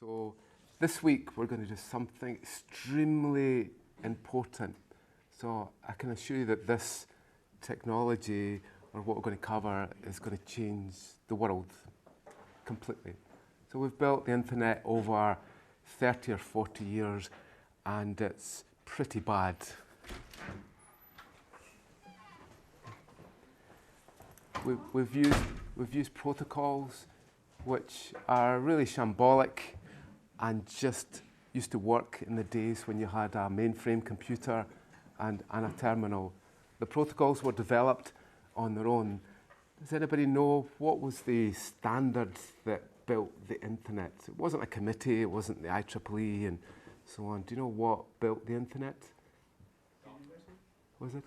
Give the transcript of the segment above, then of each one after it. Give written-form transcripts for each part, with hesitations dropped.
So this week we're going to do something extremely important. So I can assure you that this technology, or what we're going to cover, is going to change the world completely. So we've built the internet over 30 or 40 years, and it's pretty bad. We've used protocols which are really shambolic and just used to work in the days when you had a mainframe computer and a terminal. The protocols were developed on their own. Does anybody know what was the standard that built the internet? It wasn't a committee, it wasn't the IEEE and so on. Do you know what built the internet? Was it?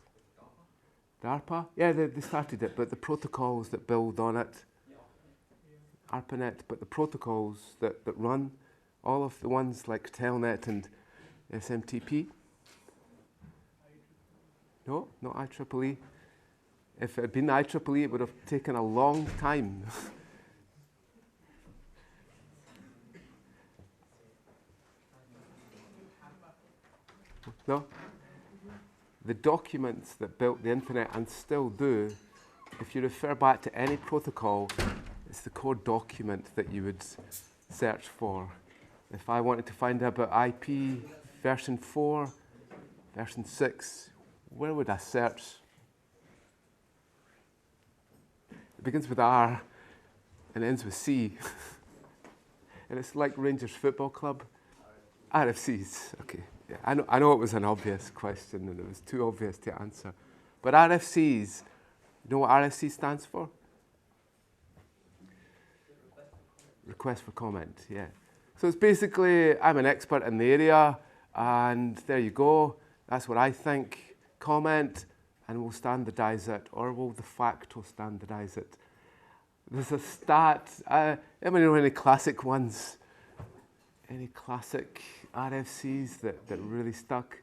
DARPA? Yeah, they started it, but the protocols that build on it, ARPANET, but the protocols that run, all of the ones like Telnet and SMTP. No, not IEEE. If it had been IEEE, it would have taken a long time. No? The documents that built the internet and still do, if you refer back to any protocol, it's the core document that you would search for. If I wanted to find out about IP version 4, version 6, where would I search? It begins with R and ends with C. And it's like Rangers Football Club. RFCs, okay. Yeah, I know it was an obvious question and it was too obvious to answer. But RFCs, you know what RFC stands for? Request for comment, yeah. So it's basically, I'm an expert in the area, and there you go. That's what I think. Comment, and we'll standardize it, or we'll de facto standardize it. There's a stat, anybody know any classic ones? Any classic RFCs that really stuck?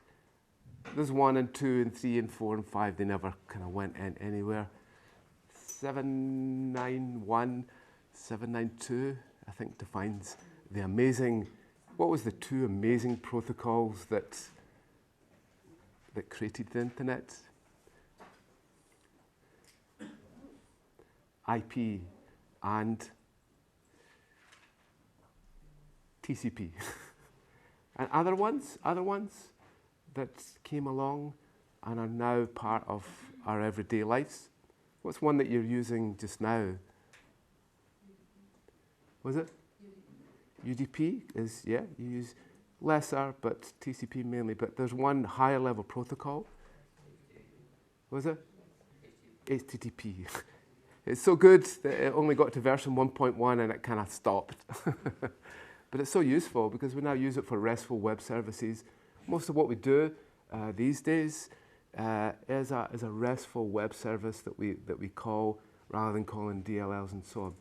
There's 1 and 2 and 3 and 4 and 5. They never kind of went in anywhere. 791, 792, I think defines the amazing. What was the 2 amazing protocols that created the internet? IP and TCP. And other ones that came along and are now part of our everyday lives. What's one that you're using just now? Was it? UDP is, yeah, you use lesser, but TCP mainly. But there's one higher level protocol. Was it? HTTP. It's so good that it only got to version 1.1 and it kind of stopped. But it's so useful because we now use it for RESTful web services. Most of what we do these days is a RESTful web service that we call rather than calling DLLs and so on.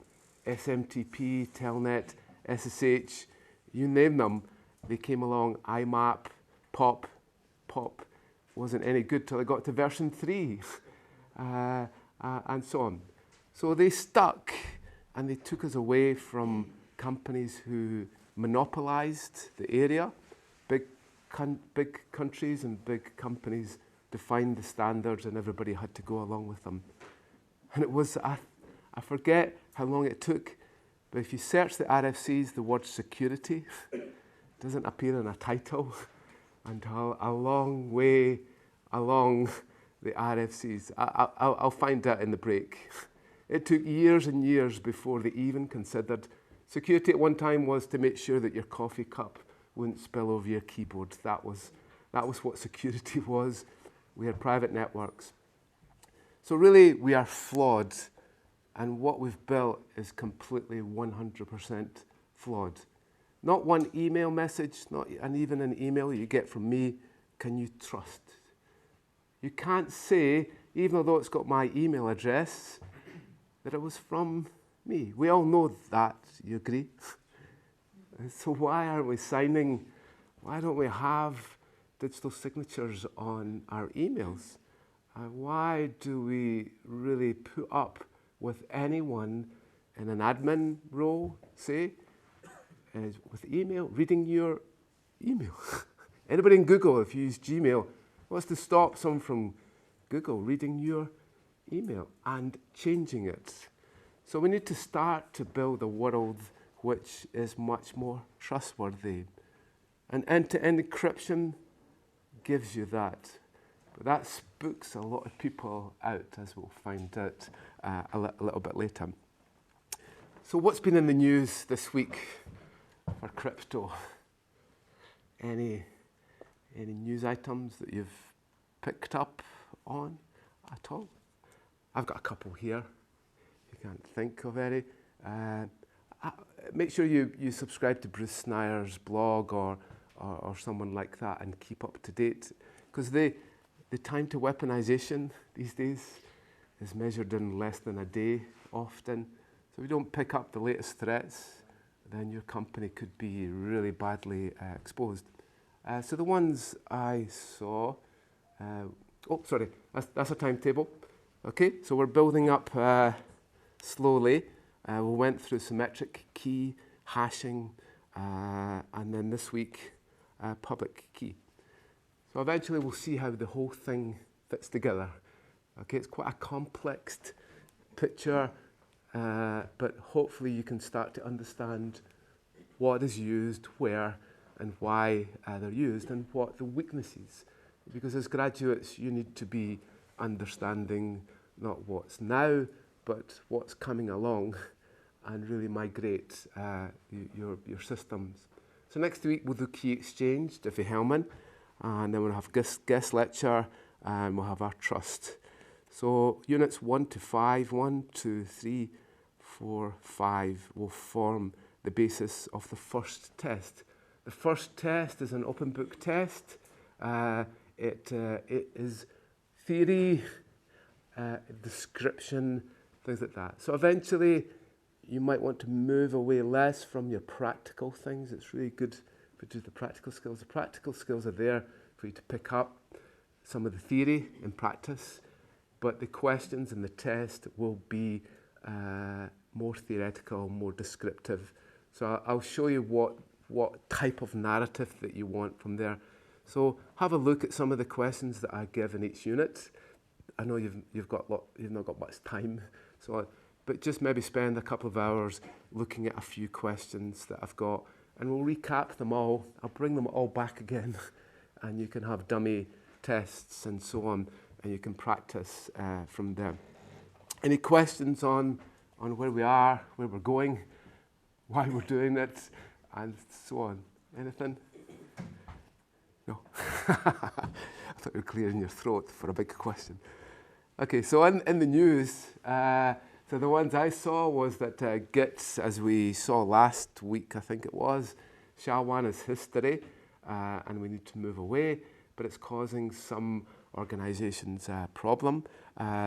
SMTP, Telnet, SSH, you name them, they came along. IMAP, POP wasn't any good till it got to version 3, and so on. So they stuck, and they took us away from companies who monopolized the area. Big countries and big companies defined the standards, and everybody had to go along with them. And it was, I forget how long it took, but if you search the RFCs, the word security doesn't appear in a title until a long way along the RFCs. I'll find that in the break. It took years and years before they even considered. Security at one time was to make sure that your coffee cup wouldn't spill over your keyboard. That was what security was. We had private networks. So really, we are flawed. And what we've built is completely 100% flawed. Not one email message, and even an email you get from me, can you trust. You can't say, even though it's got my email address, that it was from me. We all know that, you agree? So why aren't we signing? Why don't we have digital signatures on our emails? Why do we really put up with anyone in an admin role, say, is with email, reading your email. Anybody in Google, if you use Gmail, what's to stop someone from Google reading your email and changing it? So we need to start to build a world which is much more trustworthy. And end-to-end encryption gives you that. But that spooks a lot of people out, as we'll find out a little bit later. So what's been in the news this week for crypto? Any news items that you've picked up on at all? I've got a couple here. If you can't think of any. Make sure you subscribe to Bruce Snyer's blog or someone like that and keep up to date. Because the time to weaponization these days is measured in less than a day often. So if you don't pick up the latest threats, then your company could be really badly exposed. So the ones I saw, that's a timetable. Okay, so we're building up slowly. We went through symmetric key, hashing, and then this week, public key. So eventually we'll see how the whole thing fits together. Okay, it's quite a complex picture, but hopefully you can start to understand what is used, where, and why they're used, and what the weaknesses. Because as graduates, you need to be understanding not what's now, but what's coming along, and really migrate your systems. So next week we'll do Key Exchange, Diffie Hellman, and then we'll have guest lecture, and we'll have our trust. So units 1 to 5, 1, 2, 3, 4, 5 will form the basis of the first test. The first test is an open book test. It is theory, description, things like that. So eventually you might want to move away less from your practical things. It's really good to do the practical skills. The practical skills are there for you to pick up some of the theory in practice, but the questions in the test will be more theoretical, more descriptive. So I'll show you what type of narrative that you want from there. So have a look at some of the questions that I give in each unit. I know you've not got much time, but just maybe spend a couple of hours looking at a few questions that I've got, and we'll recap them all. I'll bring them all back again, and you can have dummy tests and so on, and you can practice from there. Any questions on where we are, where we're going, why we're doing it, and so on? Anything? No? I thought you were clearing your throat for a big question. Okay, so in the news, so the ones I saw was that Git, as we saw last week, I think it was, SHA-1 is history, and we need to move away, but it's causing some organizations a problem.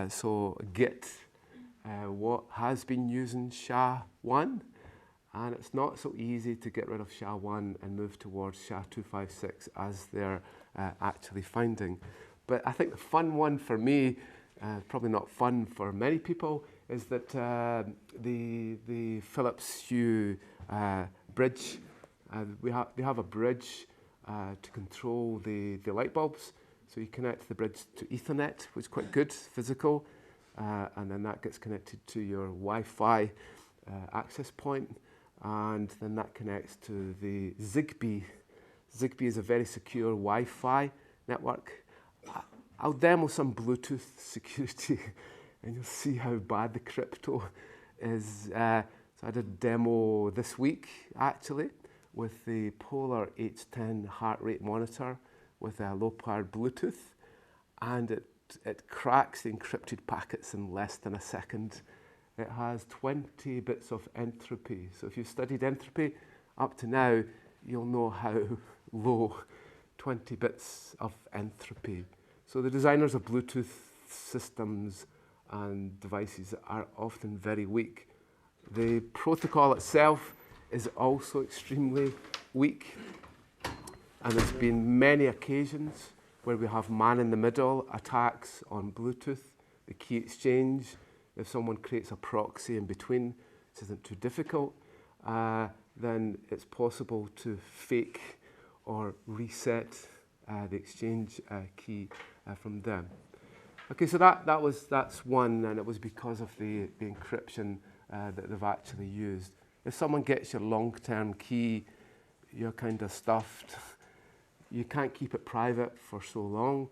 So Git what has been using SHA-1, and it's not so easy to get rid of SHA-1 and move towards SHA-256 as they're actually finding. But I think the fun one for me, probably not fun for many people, is that the Philips Hue bridge, they have a bridge to control the light bulbs. So you connect the bridge to Ethernet, which is quite good, physical, and then that gets connected to your Wi-Fi access point, and then that connects to the Zigbee. Zigbee is a very secure Wi-Fi network. I'll demo some Bluetooth security and you'll see how bad the crypto is. So I did a demo this week, actually, with the Polar H10 heart rate monitor with a low-powered Bluetooth, and it cracks the encrypted packets in less than a second. It has 20 bits of entropy. So if you've studied entropy up to now, you'll know how low 20 bits of entropy. So the designers of Bluetooth systems and devices are often very weak. The protocol itself is also extremely weak. And there's been many occasions where we have man-in-the-middle attacks on Bluetooth, the key exchange. If someone creates a proxy in between, this isn't too difficult. then it's possible to fake or reset the exchange key from them. Okay, so that's one, and it was because of the encryption that they've actually used. If someone gets your long-term key, you're kind of stuffed. You can't keep it private for so long,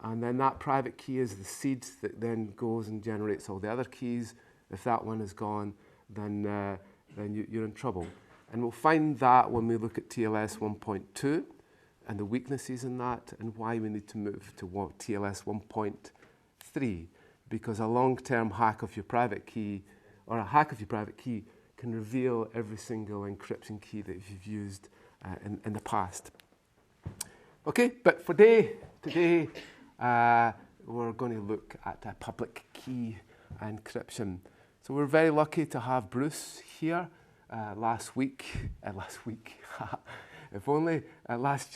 and then that private key is the seed that then goes and generates all the other keys. If that one is gone, then you're in trouble. And we'll find that when we look at TLS 1.2 and the weaknesses in that and why we need to move to TLS 1.3, because a long-term hack of your private key or a hack of your private key can reveal every single encryption key that you've used in the past. Okay, but for today we're going to look at public key encryption. So we're very lucky to have Bruce here last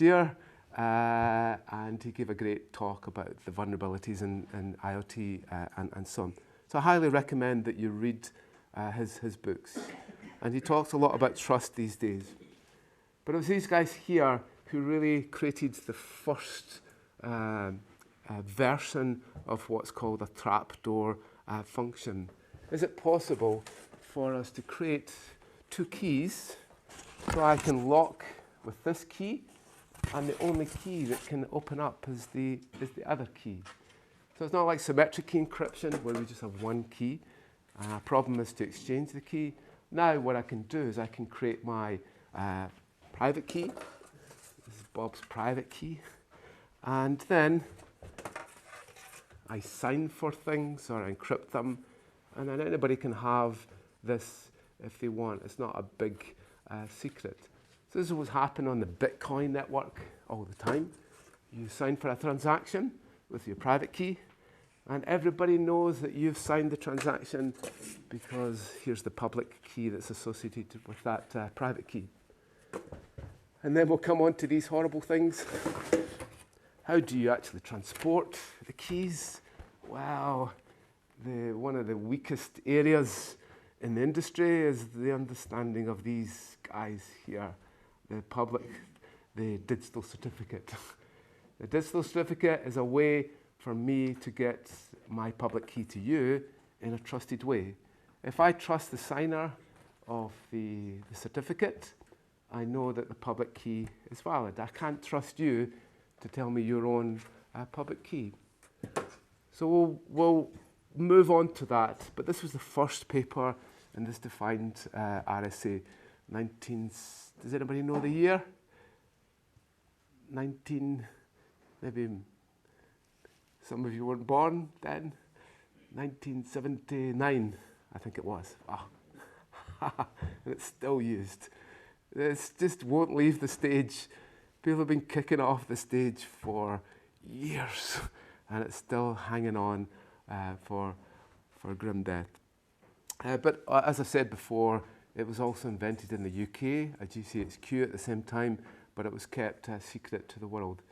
year, and he gave a great talk about the vulnerabilities in IoT and so on. So I highly recommend that you read his books. And he talks a lot about trust these days. But it was these guys here who really created the first version of what's called a trapdoor function. Is it possible for us to create two keys so I can lock with this key, and the only key that can open up is the other key? So it's not like symmetric key encryption where we just have one key. Problem is to exchange the key. Now what I can do is I can create my private key. This is Bob's private key. And then I sign for things or encrypt them, and then anybody can have this if they want. It's not a big secret. So this is what's happening on the Bitcoin network all the time. You sign for a transaction with your private key, and everybody knows that you've signed the transaction because here's the public key that's associated with that private key. And then we'll come on to these horrible things. How do you actually transport the keys? Well, one of the weakest areas in the industry is the understanding of these guys here, the digital certificate. The digital certificate is a way for me to get my public key to you in a trusted way. If I trust the signer of the certificate, I know that the public key is valid. I can't trust you to tell me your own public key. So we'll move on to that. But this was the first paper, and this defined RSA. Does anybody know the year? maybe some of you weren't born then. 1979, I think it was. Oh. And it's still used. It just won't leave the stage. People have been kicking it off the stage for years, and it's still hanging on for grim death. But as I said before, it was also invented in the UK, a GCHQ at the same time, but it was kept secret to the world.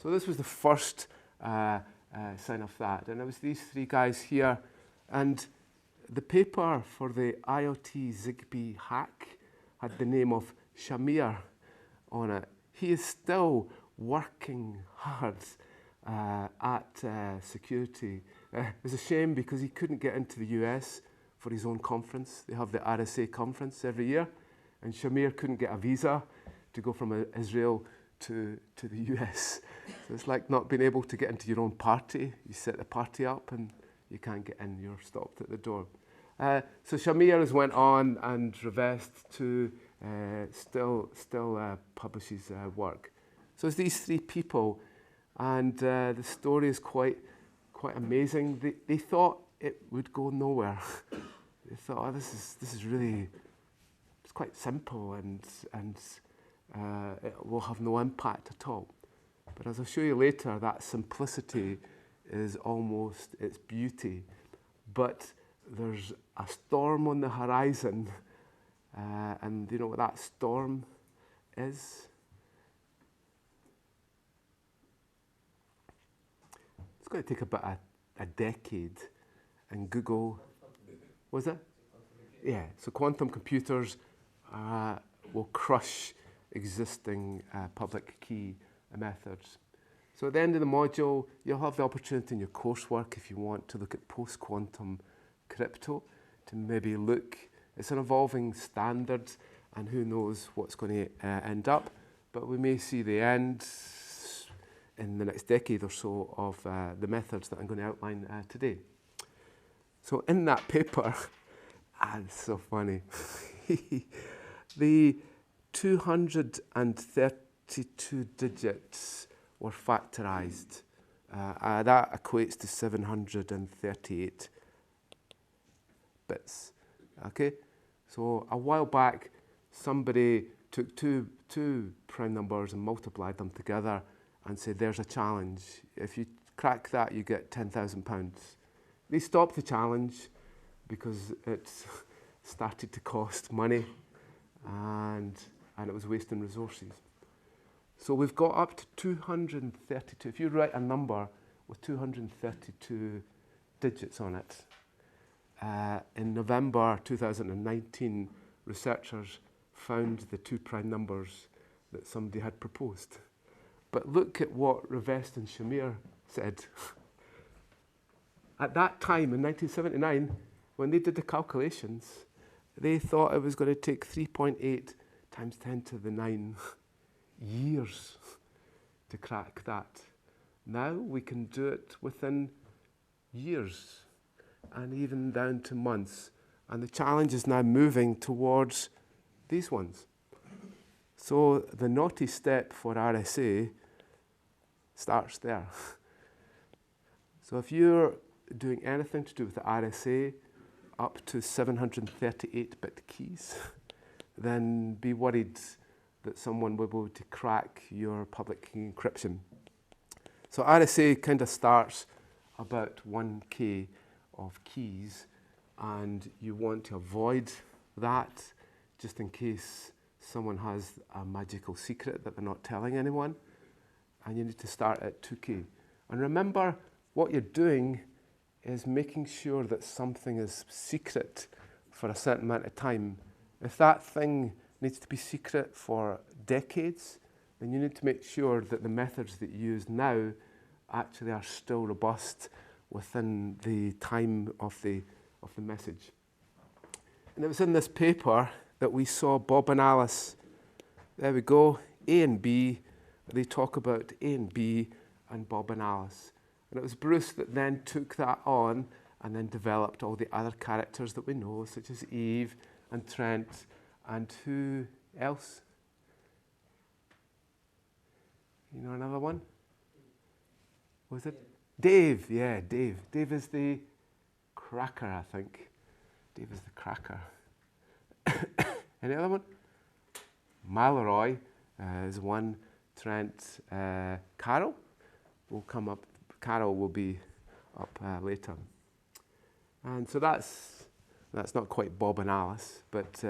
So this was the first sign of that, and it was these three guys here. And the paper for the IoT Zigbee hack had the name of Shamir on it. He is still working hard at security. It's a shame because he couldn't get into the US for his own conference. They have the RSA conference every year, and Shamir couldn't get a visa to go from Israel to the US. So it's like not being able to get into your own party. You set the party up and you can't get in, you're stopped at the door. So Shamir has went on, and Revest to still publishes work. So it's these three people, and the story is quite amazing. They thought it would go nowhere. They thought, oh, this is really, it's quite simple, and it will have no impact at all. But as I'll show you later, that simplicity is almost its beauty. But there's a storm on the horizon, and you know what that storm is? It's going to take about a decade, and Google, was it? Yeah, so quantum computers will crush existing public key methods. So at the end of the module, you'll have the opportunity in your coursework, if you want, to look at post-quantum crypto, to maybe look. It's an evolving standard, and who knows what's going to end up. But we may see the end in the next decade or so of the methods that I'm going to outline today. So in that paper, it's so funny, the 232 digits were factorized. That equates to 738 bits. Okay, so a while back, somebody took two prime numbers and multiplied them together and said, there's a challenge. If you crack that, you get £10,000. They stopped the challenge because it started to cost money and it was wasting resources. So we've got up to 232. If you write a number with 232 digits on it, in November 2019, researchers found the two prime numbers that somebody had proposed. But look at what Revest and Shamir said. At that time, in 1979, when they did the calculations, they thought it was going to take 3.8 times 10 to the 9 years to crack that. Now we can do it within years and even down to months. And the challenge is now moving towards these ones. So the naughty step for RSA starts there. So if you're doing anything to do with the RSA up to 738-bit keys, then be worried that someone will be able to crack your public key encryption. So RSA kind of starts about 1K of keys, and you want to avoid that just in case someone has a magical secret that they're not telling anyone, and you need to start at 2K. And remember, what you're doing is making sure that something is secret for a certain amount of time. If that thing needs to be secret for decades, then you need to make sure that the methods that you use now actually are still robust within the time of the message. And it was in this paper that we saw Bob and Alice. There we go, A and B. They talk about A and B and Bob and Alice. And it was Bruce that then took that on and then developed all the other characters that we know, such as Eve and Trent, and who else? You know another one? Was it? Dave, yeah, Dave. Dave is the cracker, I think. Dave is the cracker. Any other one? Malloy is one. Trent, Carol will come up. Carol will be up later. And so that's not quite Bob and Alice, but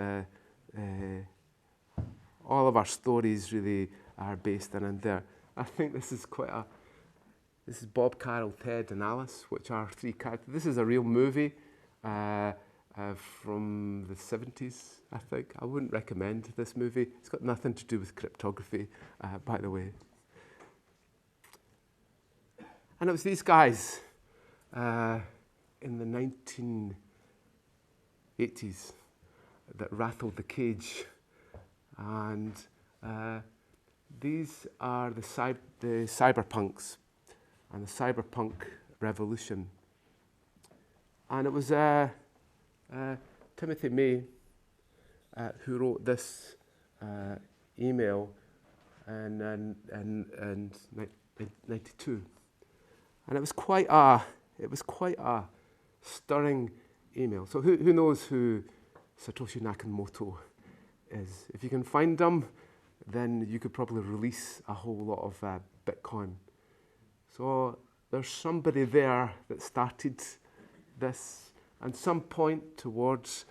all of our stories really are based in and there. I think this is this is Bob, Carol, Ted and Alice, which are three characters. This is a real movie from the 70s, I think. I wouldn't recommend this movie. It's got nothing to do with cryptography, by the way. And it was these guys in the 1980s that rattled the cage. And these are the cyberpunks and the cyberpunk revolution. And it was Timothy May who wrote this email in 92. And it was quite a stirring email. So who knows who Satoshi Nakamoto is? If you can find him, then you could probably release a whole lot of Bitcoin. So there's somebody there that started this, and some point towards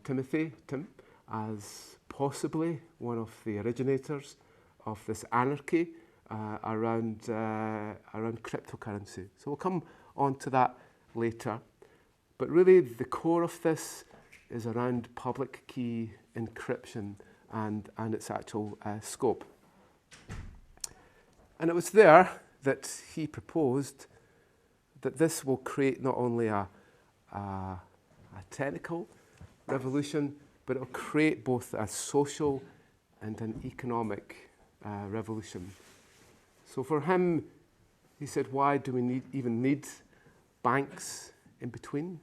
Tim, as possibly one of the originators of this anarchy around cryptocurrency. So we'll come on to that later. But really the core of this is around public key encryption and its actual scope. And it was there that he proposed that this will create not only a technical revolution, but it will create both a social and an economic revolution. So for him, he said, why do we even need banks in between?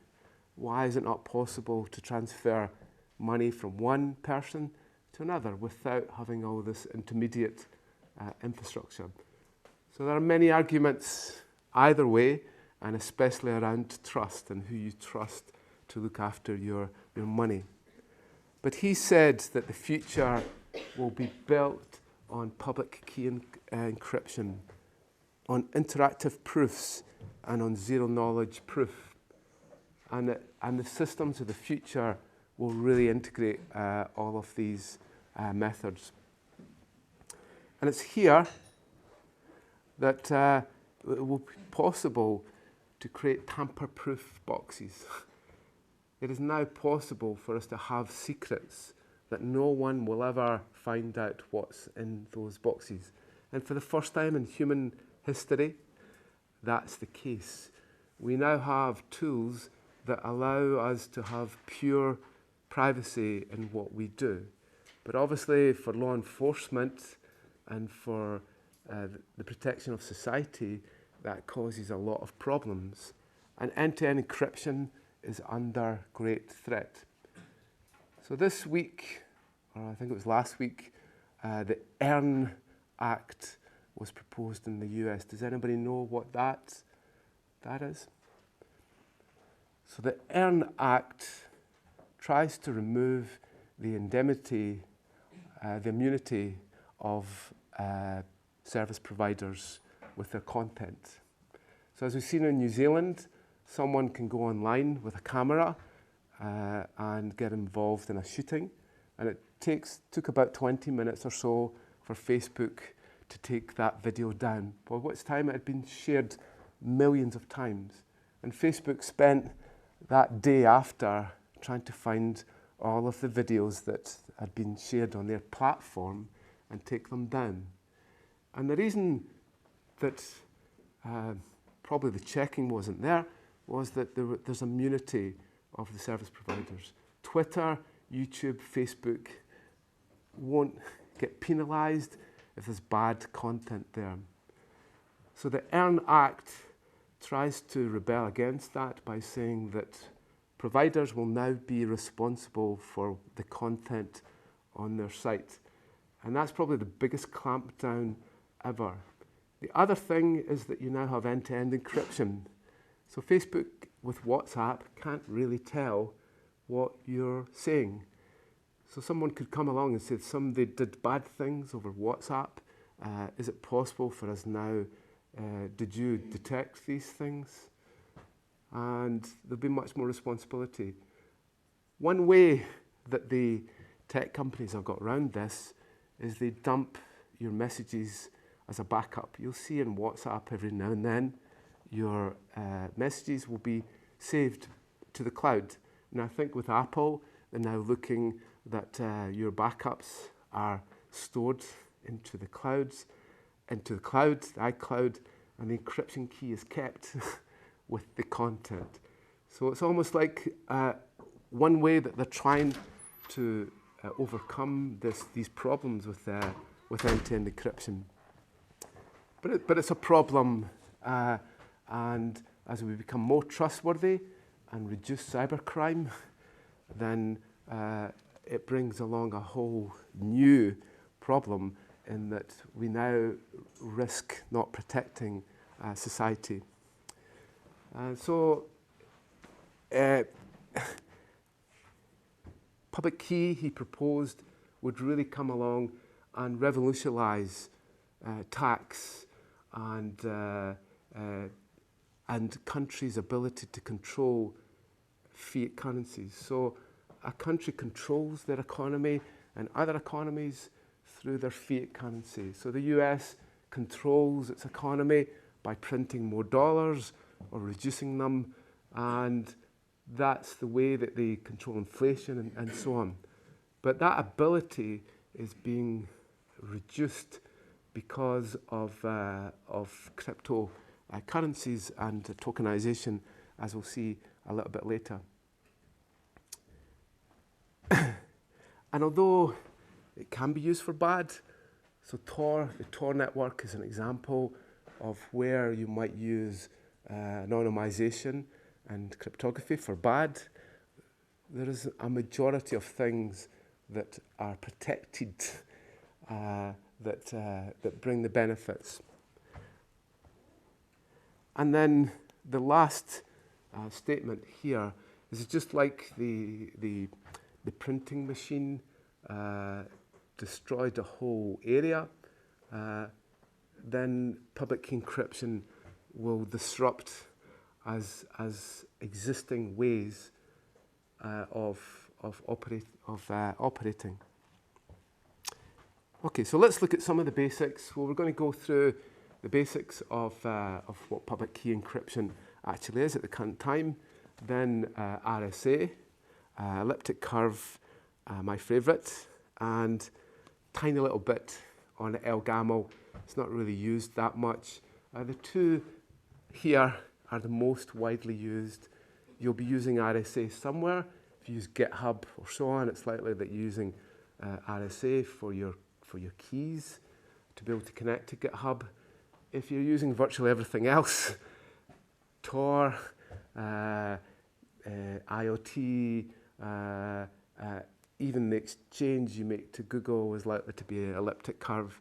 Why is it not possible to transfer money from one person to another without having all this intermediate infrastructure? So there are many arguments either way, and especially around trust and who you trust to look after your money. But he said that the future will be built on public key encryption, on interactive proofs, and on zero-knowledge proof. And the systems of the future will really integrate all of these methods. And it's here that it will be possible to create tamper-proof boxes. It is now possible for us to have secrets that no one will ever find out what's in those boxes. And for the first time in human history, that's the case. We now have tools that allow us to have pure privacy in what we do. But obviously for law enforcement and for the protection of society, that causes a lot of problems. And end-to-end encryption is under great threat. So this week, or I think it was last week, the EARN Act was proposed in the US. Does anybody know what that is? So the EARN Act tries to remove the indemnity, the immunity of service providers with their content. So as we've seen in New Zealand, someone can go online with a camera and get involved in a shooting. And it took about 20 minutes or so for Facebook to take that video down, by which time it had been shared millions of times. And Facebook spent that day after trying to find all of the videos that had been shared on their platform and take them down. And the reason that probably the checking wasn't there was that there's immunity of the service providers. Twitter, YouTube, Facebook won't get penalised if there's bad content there. So the EARN Act tries to rebel against that by saying that providers will now be responsible for the content on their site. And that's probably the biggest clampdown ever. The other thing is that you now have end-to-end encryption. So Facebook with WhatsApp can't really tell what you're saying. So someone could come along and say somebody did bad things over WhatsApp. Is it possible for us now, did you detect these things? And there'll be much more responsibility. One way that the tech companies have got around this is they dump your messages as a backup. You'll see in WhatsApp every now and then your messages will be saved to the cloud. And I think with Apple, they're now looking that your backups are stored into the clouds, the iCloud, and the encryption key is kept with the content. So it's almost like one way that they're trying to overcome these problems with end-to-end encryption. But it's a problem, and as we become more trustworthy and reduce cybercrime, then it brings along a whole new problem in that we now risk not protecting society. So public key, he proposed, would really come along and revolutionize tax and countries' ability to control fiat currencies. So a country controls their economy and other economies through their fiat currency. So the US controls its economy by printing more dollars or reducing them, and that's the way that they control inflation and so on. But that ability is being reduced because of crypto currencies and tokenization, as we'll see a little bit later. And although it can be used for bad, so Tor, the Tor network is an example of where you might use anonymization and cryptography for bad. There is a majority of things that are protected that bring the benefits. And then the last statement here is just like the printing machine destroyed a whole area, then public key encryption will disrupt as existing ways of operating. Okay, so let's look at some of the basics. Well, we're going to go through the basics of what public key encryption actually is at the current time. Then RSA, elliptic curve, my favourite, and tiny little bit on LGAML. It's not really used that much. The two here are the most widely used. You'll be using RSA somewhere. If you use GitHub or so on, it's likely that you're using RSA for your keys to be able to connect to GitHub. If you're using virtually everything else, Tor, IoT, even the exchange you make to Google is likely to be an elliptic curve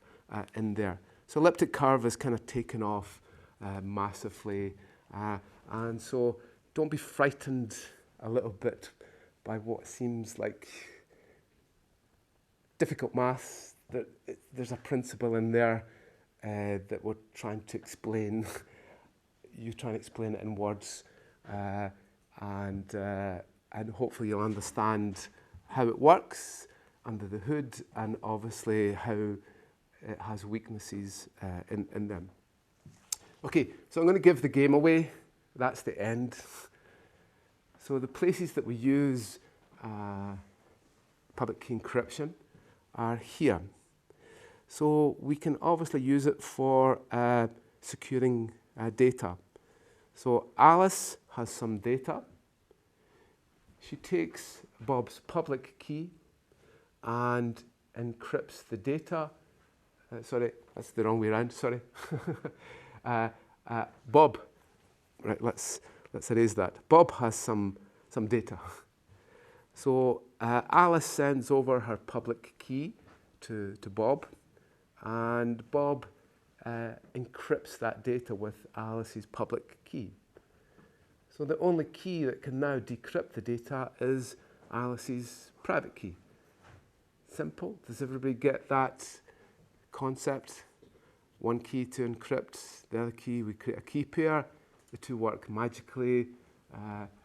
in there. So elliptic curve is kind of taken off massively, and so don't be frightened a little bit by what seems like difficult maths. There's a principle in there that we're trying to explain. You try and explain it in words, and hopefully you'll understand how it works under the hood, and obviously how it has weaknesses in them. Okay, so I'm going to give the game away. That's the end. So the places that we use public key encryption are here. So we can obviously use it for securing data. So Alice has some data. She takes Bob's public key and encrypts the data. Sorry, that's the wrong way around, sorry. Bob, right, let's erase that. Bob has some data. So Alice sends over her public key to Bob, and Bob encrypts that data with Alice's public key. So the only key that can now decrypt the data is Alice's private key. Simple. Does everybody get that concept? One key to encrypt, the other key, we create a key pair. The two work magically.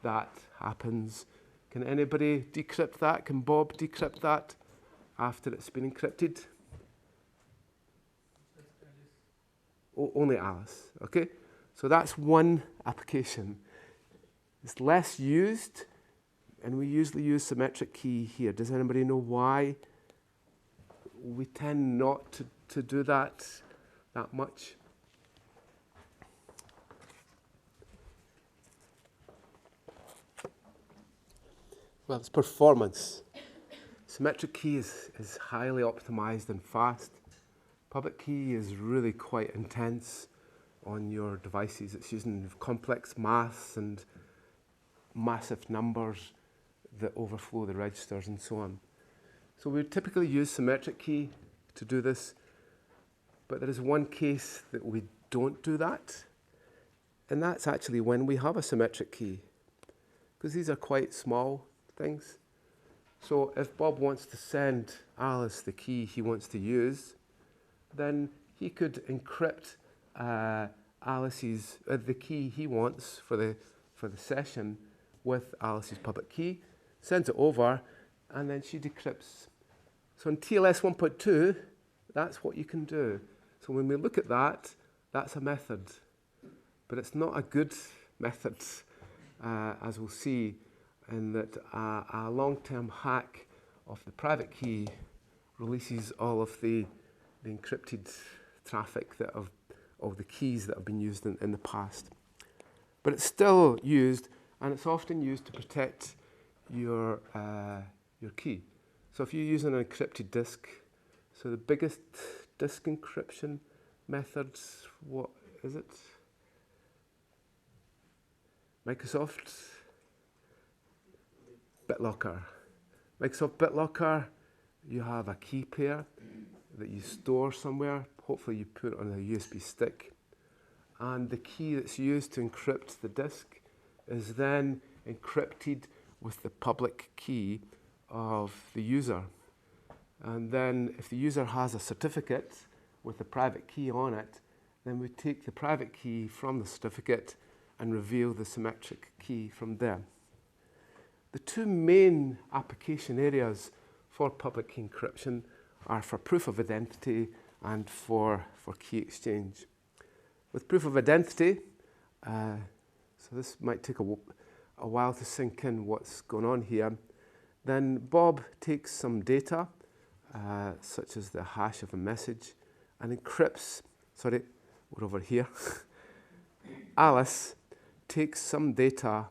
That happens. Can anybody decrypt that? Can Bob decrypt that after it's been encrypted? Only Alice, okay? So that's one application. It's less used, and we usually use symmetric key here. Does anybody know why we tend not to do that much? Well, it's performance. Symmetric key is highly optimized and fast. Public key is really quite intense on your devices. It's using complex maths and massive numbers that overflow the registers and so on. So we typically use symmetric key to do this, but there is one case that we don't do that, and that's actually when we have a symmetric key, because these are quite small things. So if Bob wants to send Alice the key he wants to use, then he could encrypt Alice's the key he wants for the session with Alice's public key, sends it over, and then she decrypts. So in TLS 1.2, that's what you can do. So when we look at that, that's a method, but it's not a good method, as we'll see, in that a long-term hack of the private key releases all of the encrypted traffic of all the keys that have been used in the past. But it's still used, and it's often used to protect your key. So if you use an encrypted disk, so the biggest disk encryption methods, what is it? Microsoft BitLocker. Microsoft BitLocker, you have a key pair that you store somewhere. Hopefully you put it on a USB stick. And the key that's used to encrypt the disk is then encrypted with the public key of the user. And then if the user has a certificate with the private key on it, then we take the private key from the certificate and reveal the symmetric key from there. The two main application areas for public key encryption are for proof of identity and for key exchange. With proof of identity, so this might take a while to sink in what's going on here, then Bob takes some data, such as the hash of a message, and encrypts, sorry, we're over here. Alice takes some data,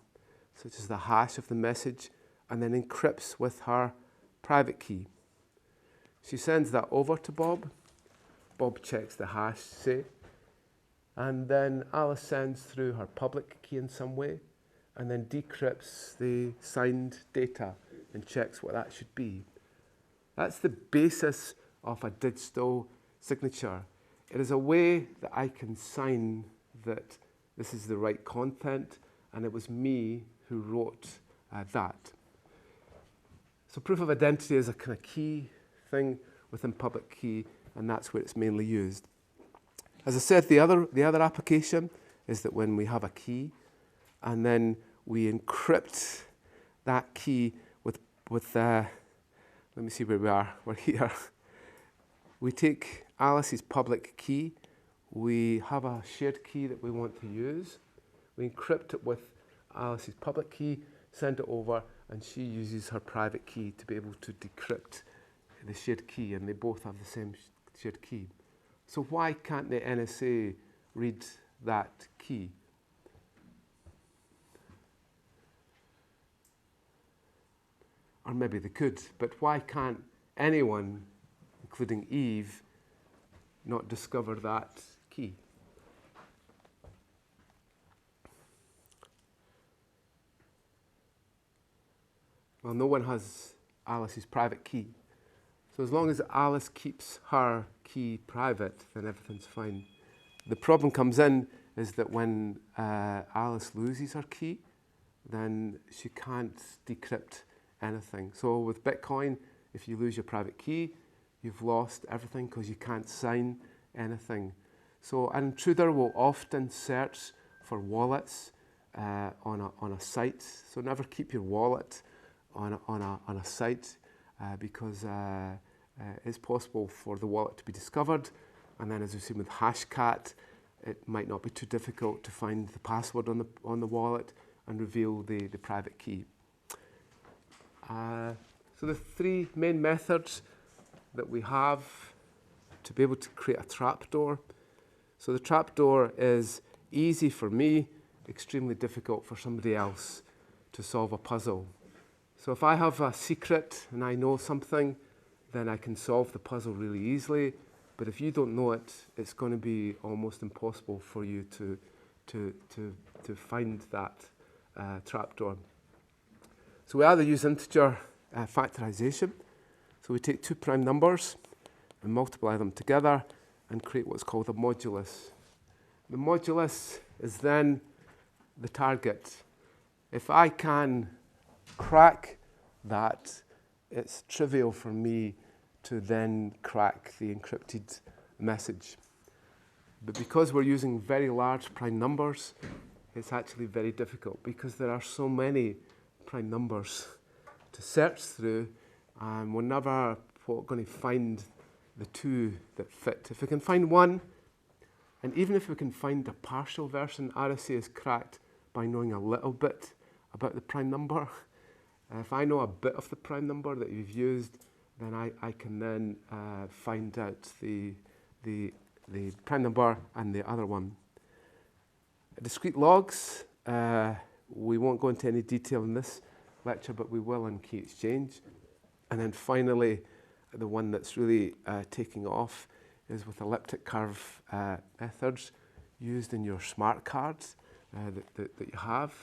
such as the hash of the message, and then encrypts with her private key. She sends that over to Bob. Bob checks the hash, say, and then Alice sends through her public key in some way, and then decrypts the signed data and checks what that should be. That's the basis of a digital signature. It is a way that I can sign that this is the right content, and it was me who wrote that. So proof of identity is a kind of key thing within public key, and that's where it's mainly used. As I said, the other application is that when we have a key, and then we encrypt that key with let me see where we are. We're here. We take Alice's public key. We have a shared key that we want to use. We encrypt it with Alice's public key, send it over, and she uses her private key to be able to decrypt the shared key, and they both have the same shared key. So why can't the NSA read that key? Or maybe they could, but why can't anyone, including Eve, not discover that key? Well, no one has Alice's private key. So as long as Alice keeps her key private, then everything's fine. The problem comes in is that when Alice loses her key, then she can't decrypt anything. So with Bitcoin, if you lose your private key, you've lost everything because you can't sign anything. So an intruder will often search for wallets on a site. So never keep your wallet on a site because it's possible for the wallet to be discovered. And then, as we've seen with Hashcat, it might not be too difficult to find the password on the wallet and reveal the private key. So the three main methods that we have to be able to create a trapdoor. So the trapdoor is easy for me, extremely difficult for somebody else to solve a puzzle. So if I have a secret and I know something, then I can solve the puzzle really easily. But if you don't know it, it's going to be almost impossible for you to find that trapdoor. So we either use integer factorization. So we take two prime numbers and multiply them together and create what's called a modulus. The modulus is then the target. If I can crack that, it's trivial for me to then crack the encrypted message. But because we're using very large prime numbers, it's actually very difficult because there are so many prime numbers to search through, and we're never going to find the two that fit. If we can find one, and even if we can find a partial version, RSA is cracked by knowing a little bit about the prime number. If I know a bit of the prime number that you've used, then I can then find out the prime number and the other one. Discrete logs, we won't go into any detail in this lecture, but we will in Key Exchange. And then finally, the one that's really taking off is with elliptic curve methods used in your smart cards that you have.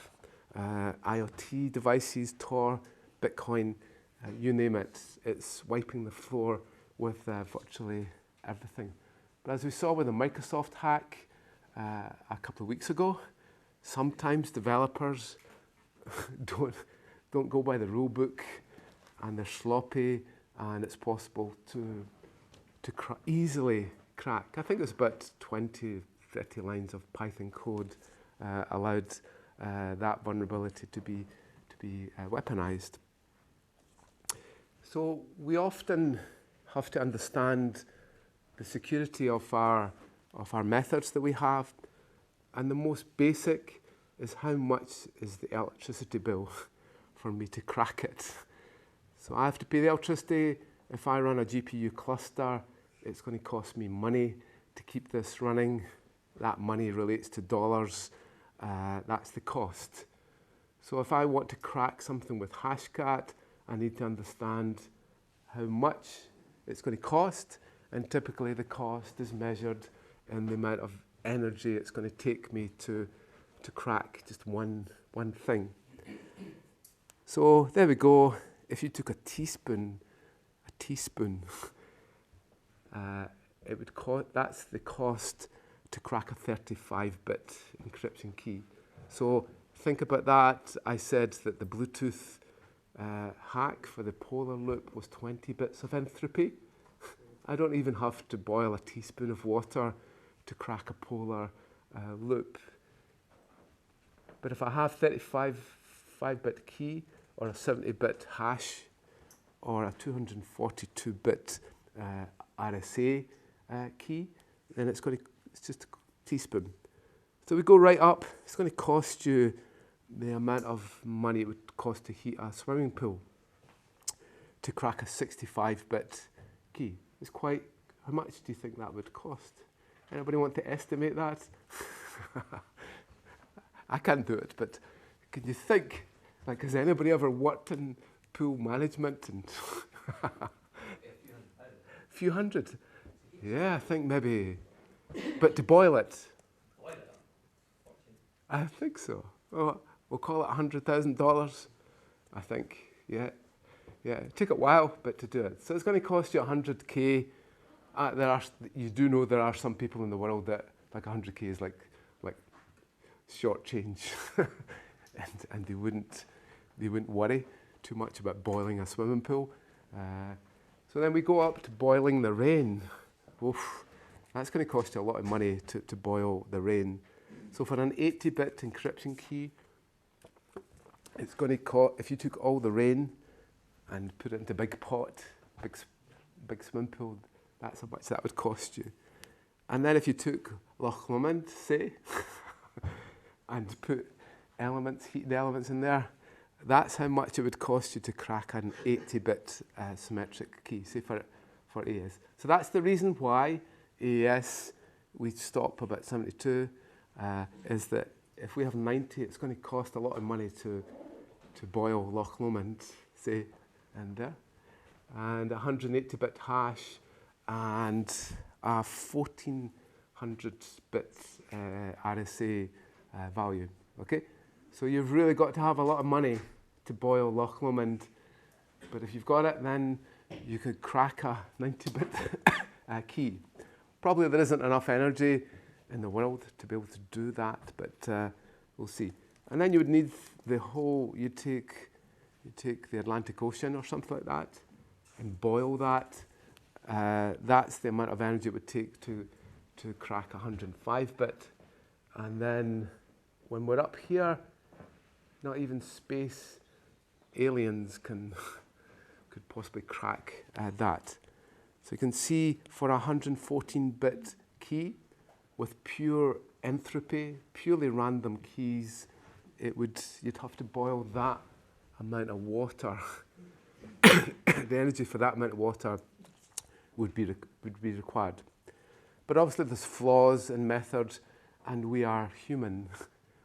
IoT devices, Tor, Bitcoin, you name it, it's wiping the floor with virtually everything. But as we saw with the Microsoft hack a couple of weeks ago, sometimes developers don't go by the rule book, and they're sloppy, and it's possible to easily crack. I think there's about 20, 30 lines of Python code allowed that vulnerability to be weaponized. So we often have to understand the security of our methods that we have, and the most basic is how much is the electricity bill for me to crack it. So I have to pay the electricity. If I run a GPU cluster, it's going to cost me money to keep this running. That money relates to dollars. That's the cost. So if I want to crack something with Hashcat, I need to understand how much it's going to cost, and typically the cost is measured in the amount of energy it's going to take me to crack just one thing. So there we go. If you took a teaspoon, it would that's the cost to crack a 35-bit encryption key. So think about that. I said that the Bluetooth hack for the polar loop was 20 bits of entropy. I don't even have to boil a teaspoon of water to crack a polar loop. But if I have 5-bit key, or a 70-bit hash, or a 242-bit RSA key, then it's just a teaspoon. So we go right up. It's going to cost you the amount of money it would cost to heat a swimming pool to crack a 65-bit key. It's quite. How much do you think that would cost? Anybody want to estimate that? I can't do it, but can you think? Like, has anybody ever worked in pool management? And a few hundred. Yeah, I think maybe. But to boil it, I think so. Oh, we'll call it $100,000. I think. Yeah. It took a while, but to do it. So it's going to cost you 100K. You do know there are some people in the world that like 100K is like short change, and they wouldn't worry too much about boiling a swimming pool. So then we go up to boiling the rain. Oof, that's going to cost you a lot of money to boil the rain. So for an 80-bit encryption key, it's going to cost, if you took all the rain and put it into a big pot, big swimming pool, that's how much that would cost you. And then if you took Loch Lomond, say, and put heated elements in there, that's how much it would cost you to crack an 80-bit symmetric key, say for AES. So that's the reason why AES, we stop about 72, is that if we have 90, it's going to cost a lot of money to boil Loch Lomond, say, in there. And 180-bit hash and a 1400-bit RSA value, okay? So you've really got to have a lot of money to boil Loch Lomond, but if you've got it, then you could crack a 90-bit key. Probably there isn't enough energy in the world to be able to do that, but we'll see. And then you would need you take the Atlantic Ocean or something like that and boil that. That's the amount of energy it would take to crack a 105-bit. And then when we're up here, not even space aliens could possibly crack that. So you can see for a 114-bit key with pure entropy, purely random keys, you'd have to boil that amount of water the energy for that amount of water would be required. But obviously there's flaws in methods, and we are human.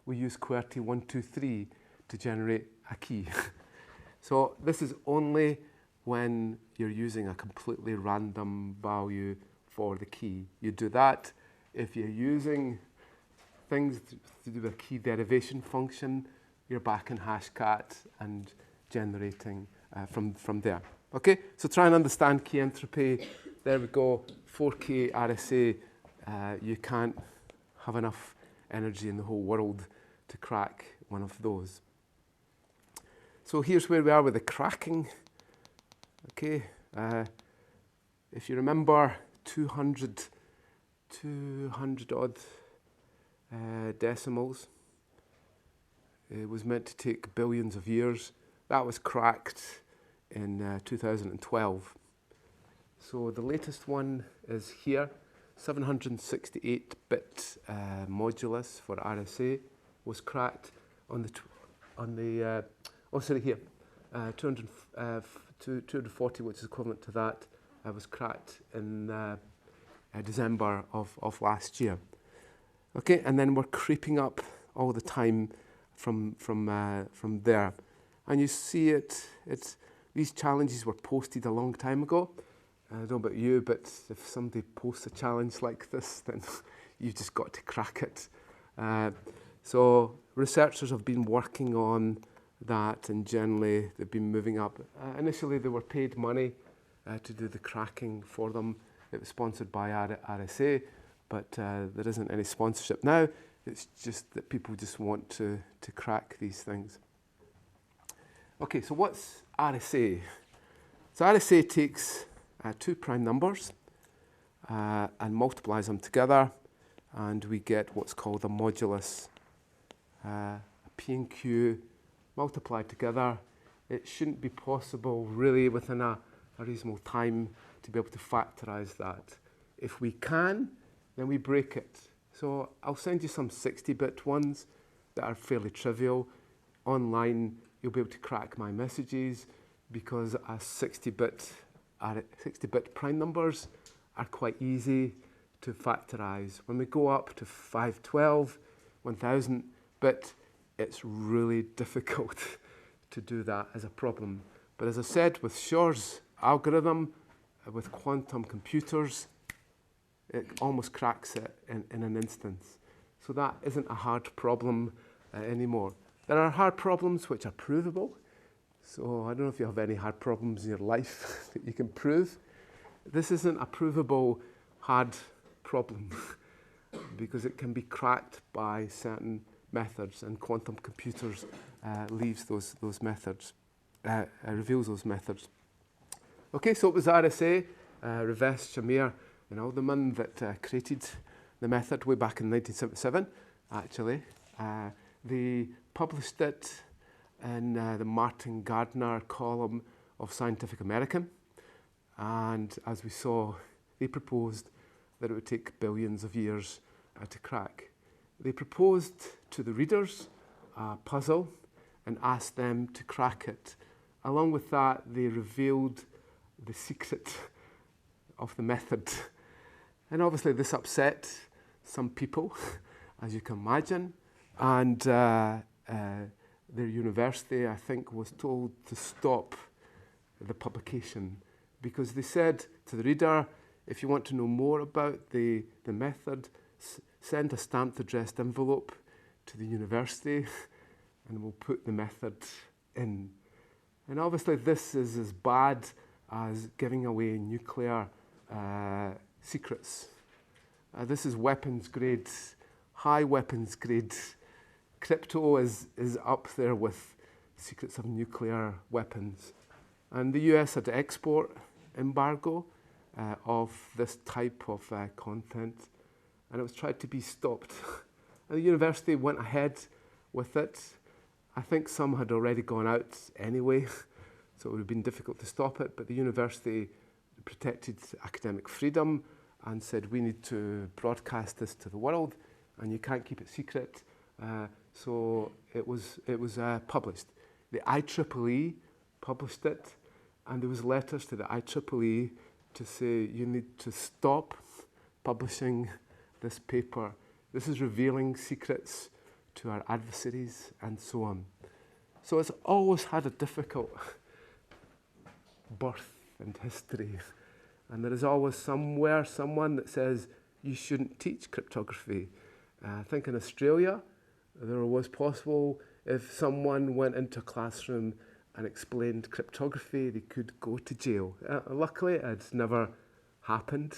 We use QWERTY 123 to generate a key. So this is only when you're using a completely random value for the key. You do that if you're using things to do with a key derivation function. You're back in Hashcat and generating from there. Okay, so try and understand key entropy. There we go, 4K RSA. You can't have enough energy in the whole world to crack one of those. So here's where we are with the cracking. Okay, if you remember 200 odd decimals, it was meant to take billions of years. That was cracked in 2012. So the latest one is here, 768-bit modulus for RSA was cracked on the 240, which is equivalent to that, was cracked in December of last year. Okay, and then we're creeping up all the time from there, and you see these challenges were posted a long time ago. I don't know about you, but if somebody posts a challenge like this, then you've just got to crack it. So researchers have been working on that, and generally they've been moving up. Initially they were paid money to do the cracking for them. It was sponsored by RSA, but there isn't any sponsorship now. It's just that people just want to crack these things. Okay, so what's RSA? So RSA takes 2 prime numbers and multiplies them together, and we get what's called a modulus. P and Q multiplied together. It shouldn't be possible really within a reasonable time to be able to factorize that. If we can, then we break it. So I'll send you some 60-bit ones that are fairly trivial. Online, you'll be able to crack my messages because a 60-bit prime numbers are quite easy to factorize. When we go up to 512, 1000-bit, it's really difficult to do that as a problem. But as I said, with Shor's algorithm, with quantum computers, it almost cracks it in an instance. So that isn't a hard problem anymore. There are hard problems which are provable. So I don't know if you have any hard problems in your life that you can prove. This isn't a provable hard problem because it can be cracked by certain methods, and quantum computers leaves those methods, reveals those methods. Okay, so it was RSA, Reves, Shamir, and Alderman that created the method way back in 1977, actually. They published it in the Martin Gardner column of Scientific American, and as we saw, they proposed that it would take billions of years to crack. They proposed to the readers a puzzle and asked them to crack it. Along with that, they revealed the secret of the method. And obviously this upset some people, as you can imagine, and their university, I think, was told to stop the publication because they said to the reader, if you want to know more about the method, send a stamped addressed envelope to the university and we'll put the method in. And obviously this is as bad as giving away nuclear secrets. This is weapons grade, high weapons grade. Crypto is up there with secrets of nuclear weapons. And the US had an export embargo of this type of content, and it was tried to be stopped. And the university went ahead with it. I think some had already gone out anyway, so it would have been difficult to stop it, but the university protected academic freedom and said, we need to broadcast this to the world, and you can't keep it secret. So it was published. The IEEE published it, And there was letters to the IEEE to say you need to stop publishing this paper. This is revealing secrets to our adversaries and so on. So it's always had a difficult birth and history. And there is always somewhere someone that says you shouldn't teach cryptography. I think in Australia, there was possible if someone went into a classroom and explained cryptography, they could go to jail. Luckily, it's never happened.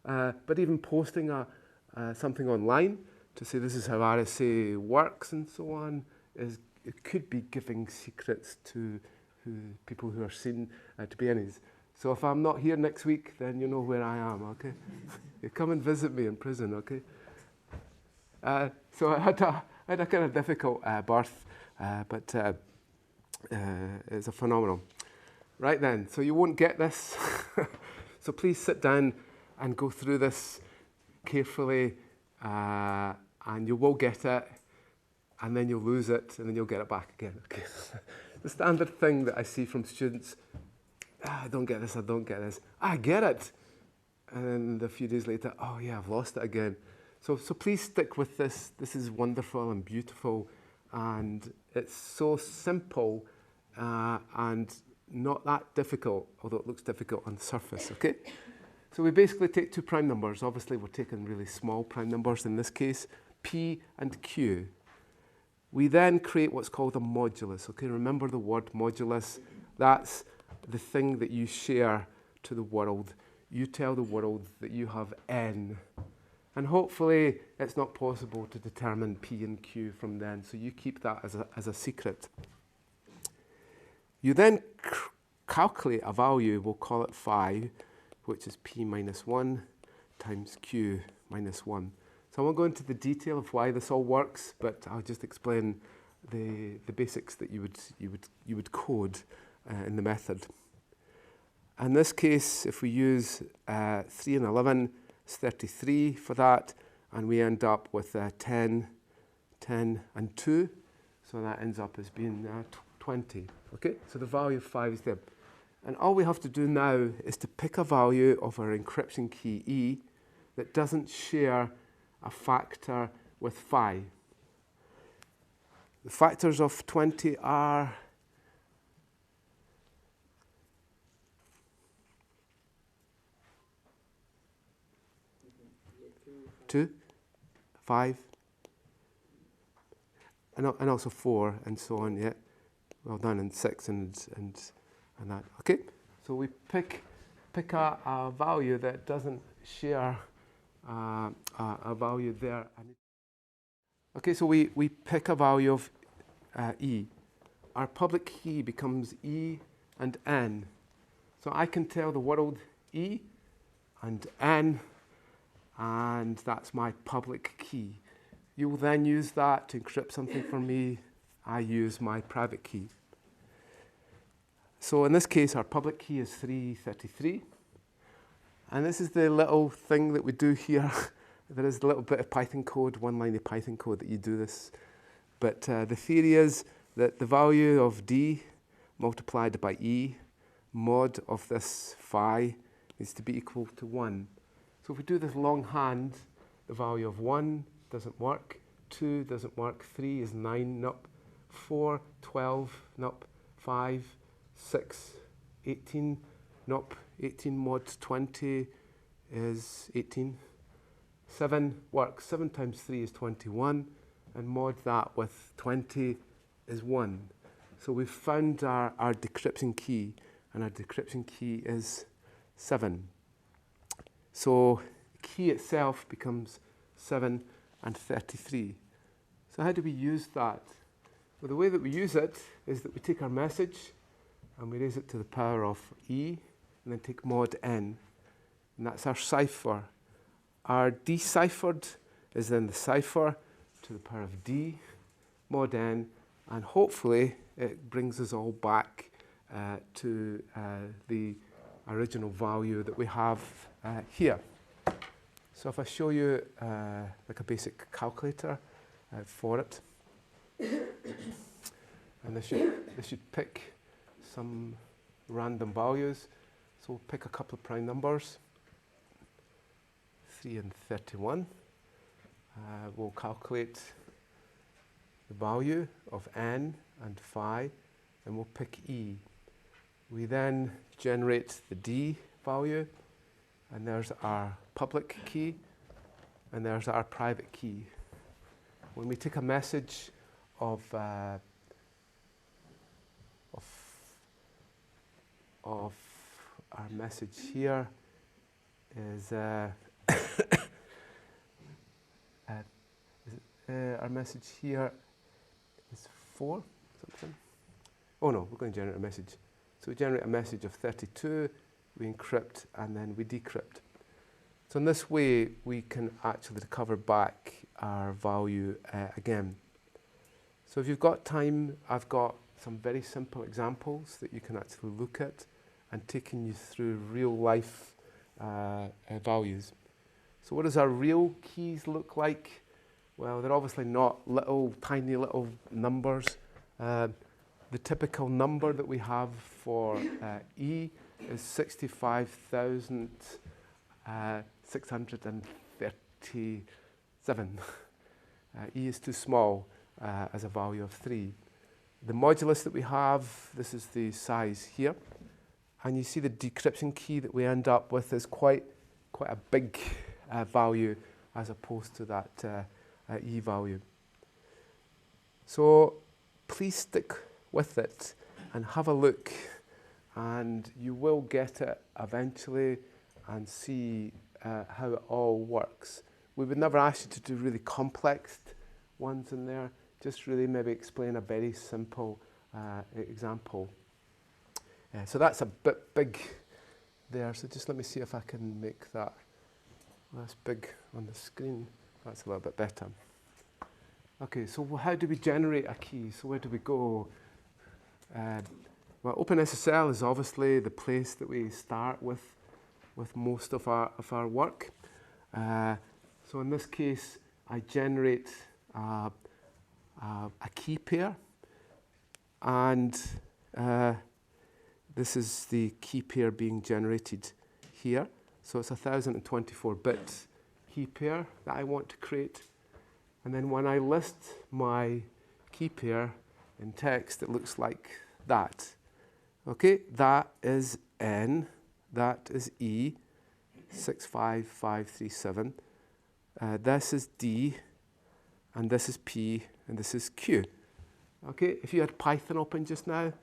But even posting something online to say this is how RSA works and so on, it could be giving secrets to people who are seen to be enemies. So if I'm not here next week, then you know where I am, okay? You come and visit me in prison, okay? So I had a kind of difficult birth, but it's a phenomenon. Right then, so you won't get this. So please sit down and go through this carefully, and you will get it, and then you'll lose it, and then you'll get it back again. Okay. The standard thing that I see from students, I don't get this, I don't get this. I get it. And then a few days later, oh yeah, I've lost it again. So please stick with this. This is wonderful and beautiful, and it's so simple and not that difficult, although it looks difficult on the surface, okay? So we basically take two prime numbers. Obviously, we're taking really small prime numbers in this case, P and Q. We then create what's called a modulus, okay? Remember the word modulus. That's the thing that you share to the world. You tell the world that you have N. And hopefully, it's not possible to determine P and Q from then, so you keep that as a secret. You then calculate a value, we'll call it phi, which is P minus 1 times Q minus 1. So I won't go into the detail of why this all works, but I'll just explain the basics that you would code in the method. In this case, if we use 3 and 11, it's 33 for that, and we end up with 10, 10 and 2, so that ends up as being 20. Okay, so the value of 5 is there. And all we have to do now is to pick a value of our encryption key E that doesn't share a factor with phi. The factors of 20 are 2, 5, and also 4, and so on, yeah. Well done, and 6 and that. Okay, so we pick a value that doesn't share a value there. Okay, so we pick a value of E. Our public key becomes E and N. So I can tell the world E and N, and that's my public key. You will then use that to encrypt something for me. I use my private key. So in this case, our public key is 333. And this is the little thing that we do here. There is a little bit of Python code, one line of Python code that you do this. But the theory is that the value of D multiplied by E, mod of this phi, is to be equal to 1. So if we do this longhand, the value of 1 doesn't work, 2 doesn't work, 3 is 9, nope, 4, 12, nope, 5, 6, 18, nope, 18 mod 20 is 18. 7 works, 7 times 3 is 21, and mod that with 20 is 1. So we've found our decryption key, and our decryption key is 7. So the key itself becomes 7 and 33. So how do we use that? Well, the way that we use it is that we take our message and we raise it to the power of E, and then take mod N, and that's our cipher. Our deciphered is then the cipher to the power of D, mod N, and hopefully it brings us all back to the original value that we have here. So if I show you like a basic calculator for it, and this should pick some random values. So we'll pick a couple of prime numbers, 3 and 31. We'll calculate the value of n and phi, and we'll pick e. We then generate the d value, and there's our public key, and there's our private key. When we take a message of our message here is our message here is 4 something. Oh no, we're going to generate a message. So we generate a message of 32, we encrypt, and then we decrypt. So in this way, we can actually recover back our value again. So if you've got time, I've got some very simple examples that you can actually look at and taking you through real life values. So what does our real keys look like? Well, they're obviously not little, tiny little numbers. The typical number that we have for E is 65,637. E is too small as a value of 3. The modulus that we have, this is the size here. And you see the decryption key that we end up with is quite a big value as opposed to that E value. So please stick with it and have a look, and you will get it eventually and see how it all works. We would never ask you to do really complex ones in there, just really maybe explain a very simple example. So that's a bit big there, so just let me see if I can make that less big on the screen. That's a little bit better. Okay, so how do we generate a key? So where do we go? Well, OpenSSL is obviously the place that we start with most of our work. So in this case, I generate a key pair, and this is the key pair being generated here. So it's a 1024-bit key pair that I want to create. And then when I list my key pair in text, it looks like that. Okay, that is N, that is E, 65537. This is D, and this is P, and this is Q. Okay, if you had Python open just now,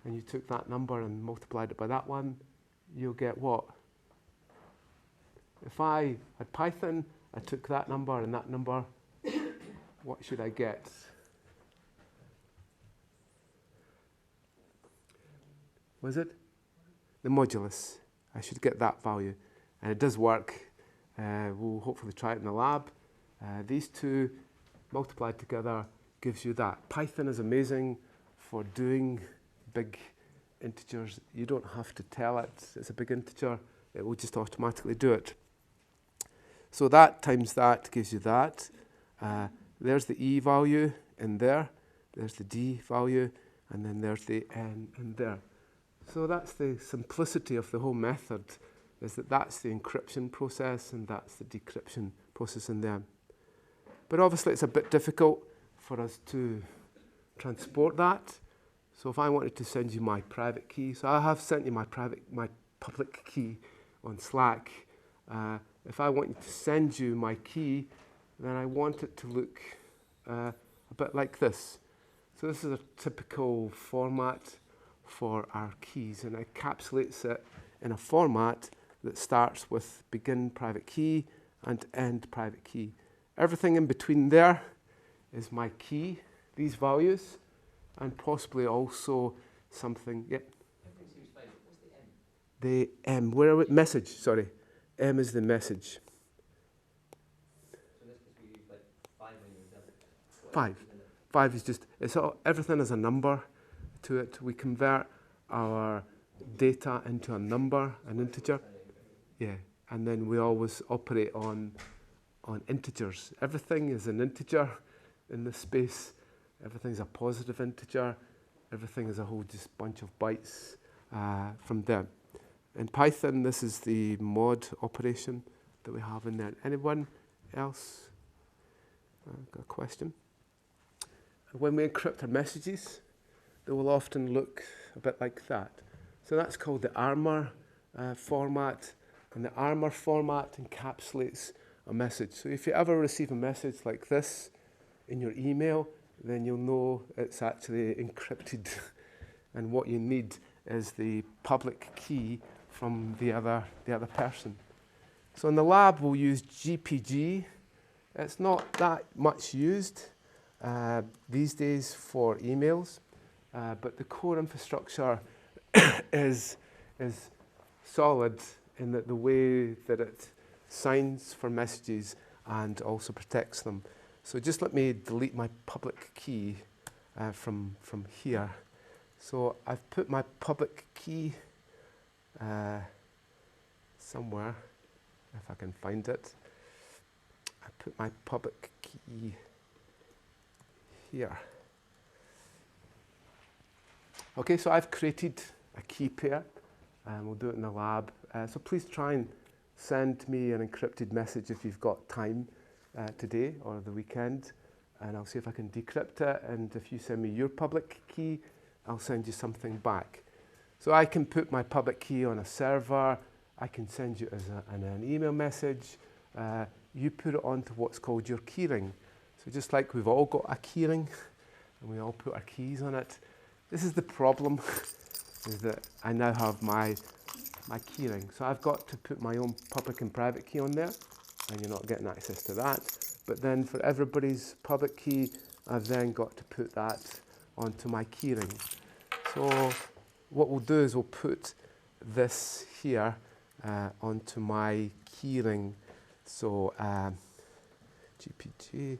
and you took that number and multiplied it by that one, you'll get what? If I had Python, I took that number and that number, what should I get? Was it? The modulus. I should get that value. And it does work. We'll hopefully try it in the lab. These two multiplied together gives you that. Python is amazing for doing big integers. You don't have to tell it it's a big integer. It will just automatically do it. So that times that gives you that. There's the E value in there. There's the D value. And then there's the N in there. So that's the simplicity of the whole method, is that that's the encryption process and that's the decryption process in there. But obviously it's a bit difficult for us to transport that. So if I wanted to send you my private key, so I have sent you my public key on Slack. If I wanted to send you my key, then I want it to look a bit like this. So this is a typical format for our keys, and it encapsulates it in a format that starts with begin private key and end private key. Everything in between there is my key, these values, and possibly also something. Yep. The M. Where are we? Message. Sorry, M is the message. So this must be like 5 when you're done. 5. 5 is just. It's all, everything is a number to it. We convert our data into a number, an integer. Yeah, and then we always operate on integers. Everything is an integer in this space. Everything is a positive integer. Everything is a whole just bunch of bytes from there. In Python, this is the mod operation that we have in there. Anyone else got a question? When we encrypt our messages, they will often look a bit like that. So that's called the ARMOR format, and the ARMOR format encapsulates a message. So if you ever receive a message like this in your email, then you'll know it's actually encrypted. And what you need is the public key from the other person. So in the lab, we'll use GPG. It's not that much used these days for emails, but the core infrastructure is solid in that the way that it signs for messages and also protects them. So just let me delete my public key from here. So I've put my public key somewhere, if I can find it. I put my public key here. Okay, so I've created a key pair, and we'll do it in the lab. So please try and send me an encrypted message if you've got time today or the weekend, and I'll see if I can decrypt it. And if you send me your public key, I'll send you something back. So I can put my public key on a server. I can send you as an email message. You put it onto what's called your keyring. So just like we've all got a keyring and we all put our keys on it, this is the problem, is that I now have my keyring. So I've got to put my own public and private key on there, and you're not getting access to that. But then for everybody's public key, I've then got to put that onto my keyring. So what we'll do is we'll put this here onto my keyring. So GPG.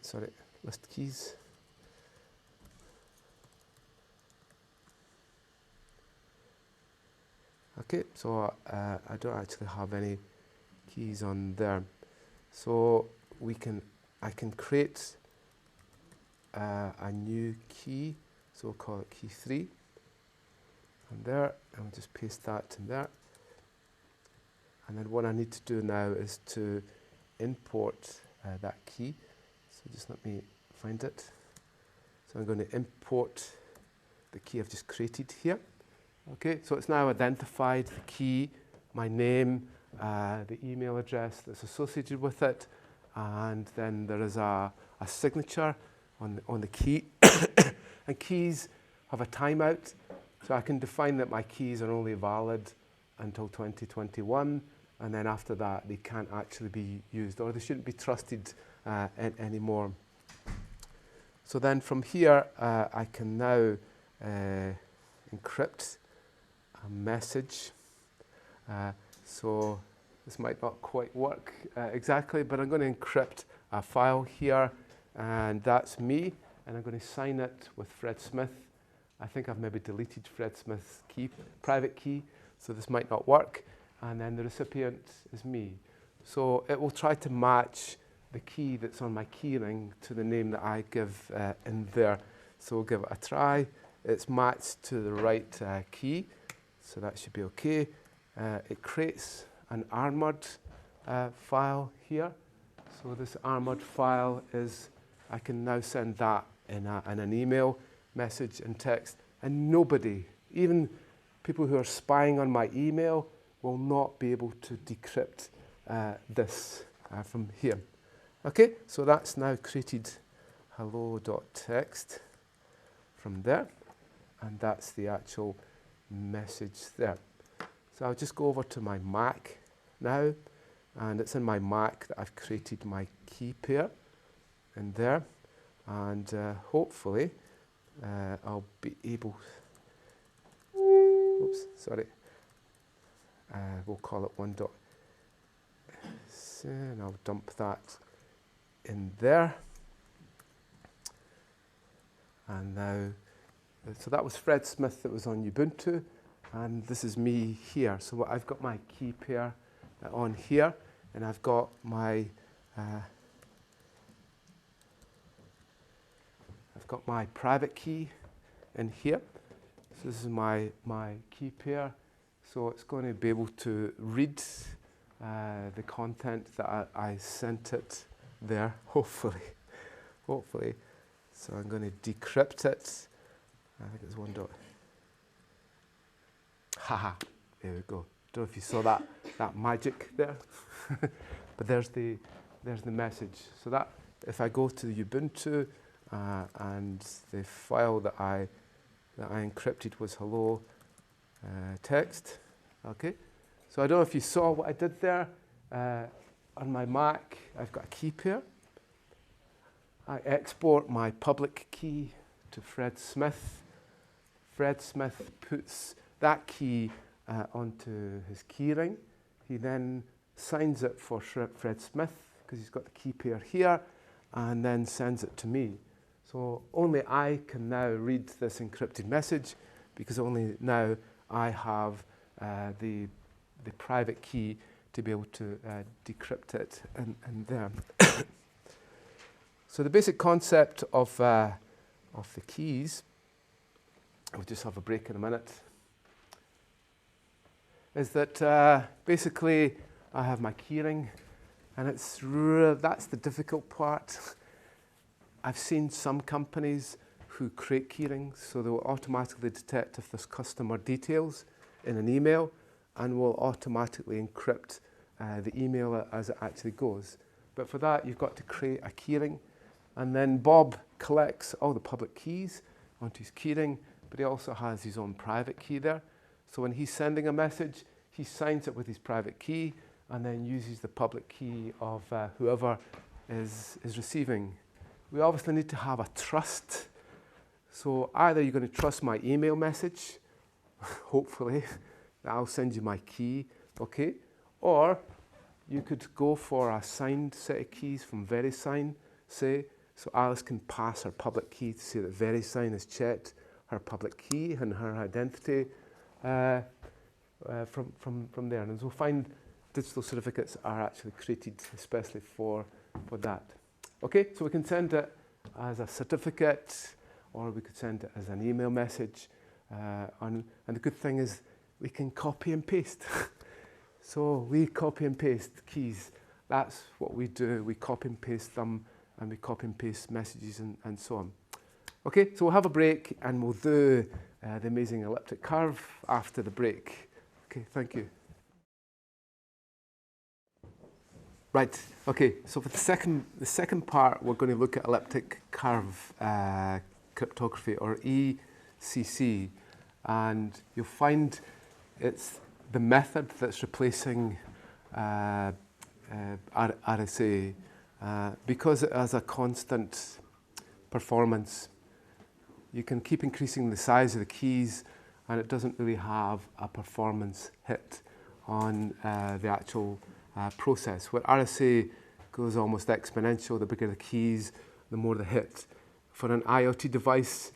Sorry, list keys. Okay, so I don't actually have any keys on there. So I can create a new key. So we'll call it key 3. And there, and we'll just paste that in there. And then what I need to do now is to import that key. So just let me find it. So I'm going to import the key I've just created here. Okay, so it's now identified the key, my name, the email address that's associated with it, and then there is a signature on the key. And keys have a timeout, so I can define that my keys are only valid until 2021, and then after that they can't actually be used, or they shouldn't be trusted anymore. So then from here I can now encrypt a message. So this might not quite work exactly, but I'm going to encrypt a file here, and that's me, and I'm going to sign it with Fred Smith. I think I've maybe deleted Fred Smith's private key, so this might not work. And then the recipient is me. So it will try to match the key that's on my keyring to the name that I give in there. So we'll give it a try. It's matched to the right key, so that should be okay. It creates an armored file here. So this armored file is, I can now send that in an email message and text, and nobody, even people who are spying on my email, will not be able to decrypt this from here. Okay, so that's now created hello.txt from there, and that's the actual message there. So I'll just go over to my Mac now, and it's in my Mac that I've created my key pair in there, and hopefully I'll be able, oops, sorry, we'll call it 1. And I'll dump that in there. And now, so that was Fred Smith that was on Ubuntu, and this is me here. So I've got my key pair on here, and I've got my I've got my private key in here. So this is my key pair. So it's going to be able to read the content that I sent it there, hopefully. So I'm going to decrypt it. I think it's 1 dot. Haha, there we go. Don't know if you saw that magic there, but there's the message. So that if I go to the Ubuntu and the file that I encrypted was hello text. Okay, so I don't know if you saw what I did there. On my Mac, I've got a key pair. I export my public key to Fred Smith. Fred Smith puts that key onto his keyring. He then signs it for Fred Smith because he's got the key pair here, and then sends it to me. So only I can now read this encrypted message because only now I have the private key to be able to decrypt it and there. So the basic concept of the keys, we'll just have a break in a minute, is that basically I have my keyring, and that's the difficult part. I've seen some companies who create keyrings, so they will automatically detect if there's customer details in an email and will automatically encrypt the email as it actually goes. But for that, you've got to create a keyring, and then Bob collects all the public keys onto his keyring, but he also has his own private key there. So when he's sending a message, he signs it with his private key and then uses the public key of whoever is receiving. We obviously need to have a trust. So either you're going to trust my email message, hopefully, that I'll send you my key, okay? Or you could go for a signed set of keys from VeriSign, say, so Alice can pass her public key to say that VeriSign has checked her public key and her identity from there. And we'll find digital certificates are actually created especially for that. Okay, so we can send it as a certificate, or we could send it as an email message. And the good thing is we can copy and paste. So we copy and paste keys. That's what we do. We copy and paste them, and we copy and paste messages and so on. Okay, so we'll have a break, and we'll do the amazing elliptic curve after the break. Okay, thank you. Right, okay, so for the second part, we're going to look at elliptic curve cryptography, or ECC, and you'll find it's the method that's replacing RSA because it has a constant performance. You can keep increasing the size of the keys, and it doesn't really have a performance hit on the actual process. Where RSA goes almost exponential, the bigger the keys, the more the hit. For an IoT device,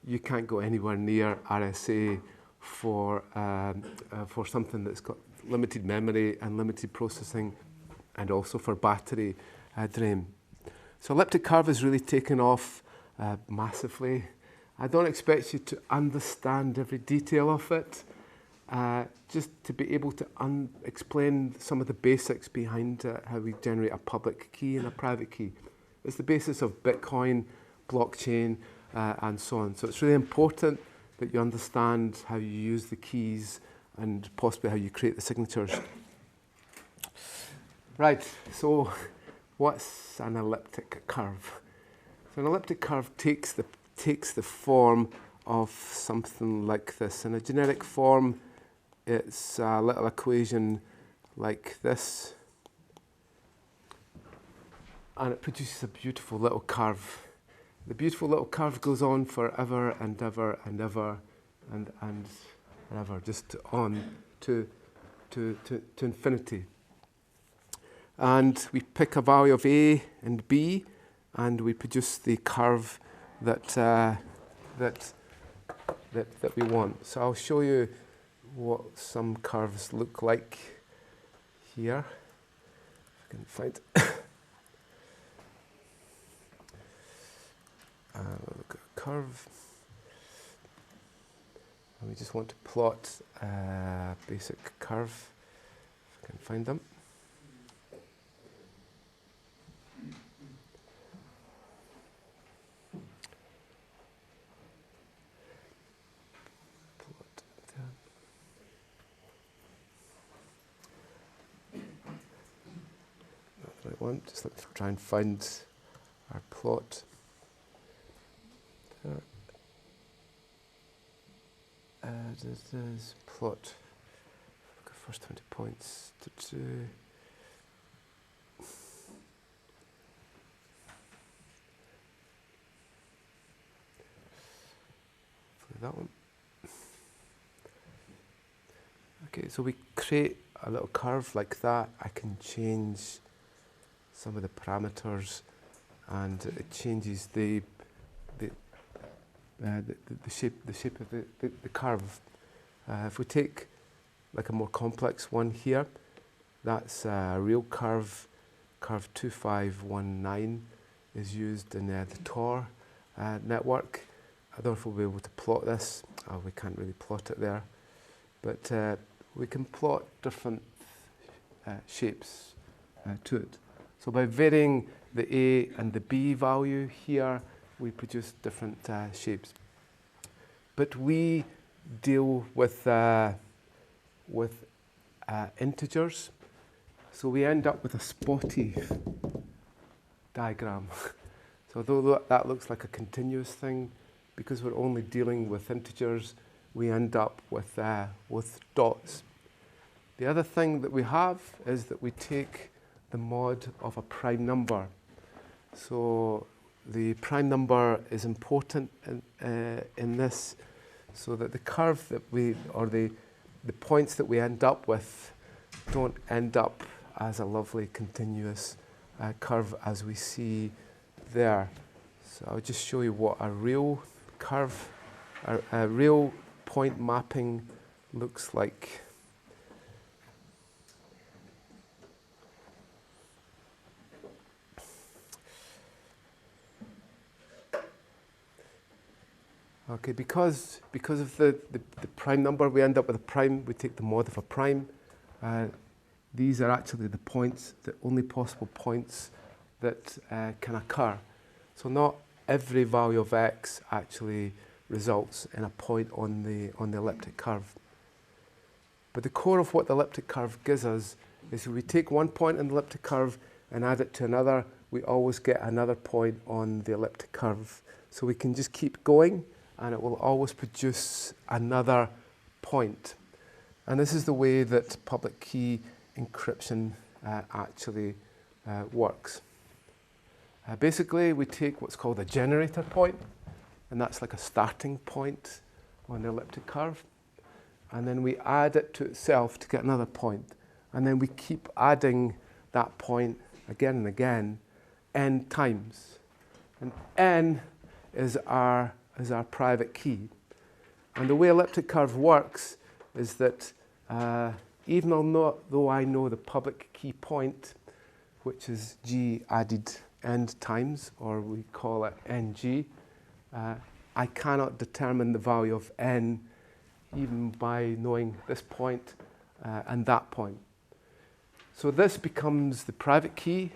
you can't go anywhere near RSA for something that's got limited memory and limited processing, and also for battery drain. So elliptic curve has really taken off massively. I don't expect you to understand every detail of it, just to be able to explain some of the basics behind how we generate a public key and a private key. It's the basis of Bitcoin, blockchain, and so on. So it's really important that you understand how you use the keys and possibly how you create the signatures. Right, so what's an elliptic curve? So an elliptic curve takes the form of something like this. In a generic form, it's a little equation like this, and it produces a beautiful little curve. The beautiful little curve goes on forever and ever and ever and ever, just on to infinity. And we pick a value of A and B, and we produce the curve that we want. So I'll show you what some curves look like here. If I can find. Look curve. And we just want to plot a basic curve, if I can find them. Plot there. Not the right one, just let me try and find our plot. There. This is plot. First 20 points. Hopefully that one. Okay, so we create a little curve like that. I can change some of the parameters, and it changes the shape of the curve. If we take like a more complex one here, that's a real curve. Curve 2519 is used in the Tor network. I don't know if we'll be able to plot this. We can't really plot it there, but we can plot different shapes to it. So by varying the A and the B value here, we produce different shapes. But we deal with integers, so we end up with a spotty diagram. So although that looks like a continuous thing, because we're only dealing with integers, we end up with dots. The other thing that we have is that we take the mod of a prime number. So the prime number is important in this, so that the curve that or the points that we end up with don't end up as a lovely continuous curve as we see there. So I'll just show you what a real curve, a real point mapping looks like. Okay, because of the prime number, we end up with a prime. We take the mod of a prime. These are actually the points, the only possible points that can occur. So not every value of x actually results in a point on the elliptic curve. But the core of what the elliptic curve gives us is if we take one point in the elliptic curve and add it to another, we always get another point on the elliptic curve. So we can just keep going, and it will always produce another point. And this is the way that public key encryption actually works. Basically, we take what's called a generator point, and that's like a starting point on the elliptic curve. And then we add it to itself to get another point. And then we keep adding that point again and again, n times. And n is our private key. And the way elliptic curve works is that even though I know the public key point, which is g added n times, or we call it ng, I cannot determine the value of n even by knowing this point and that point. So this becomes the private key,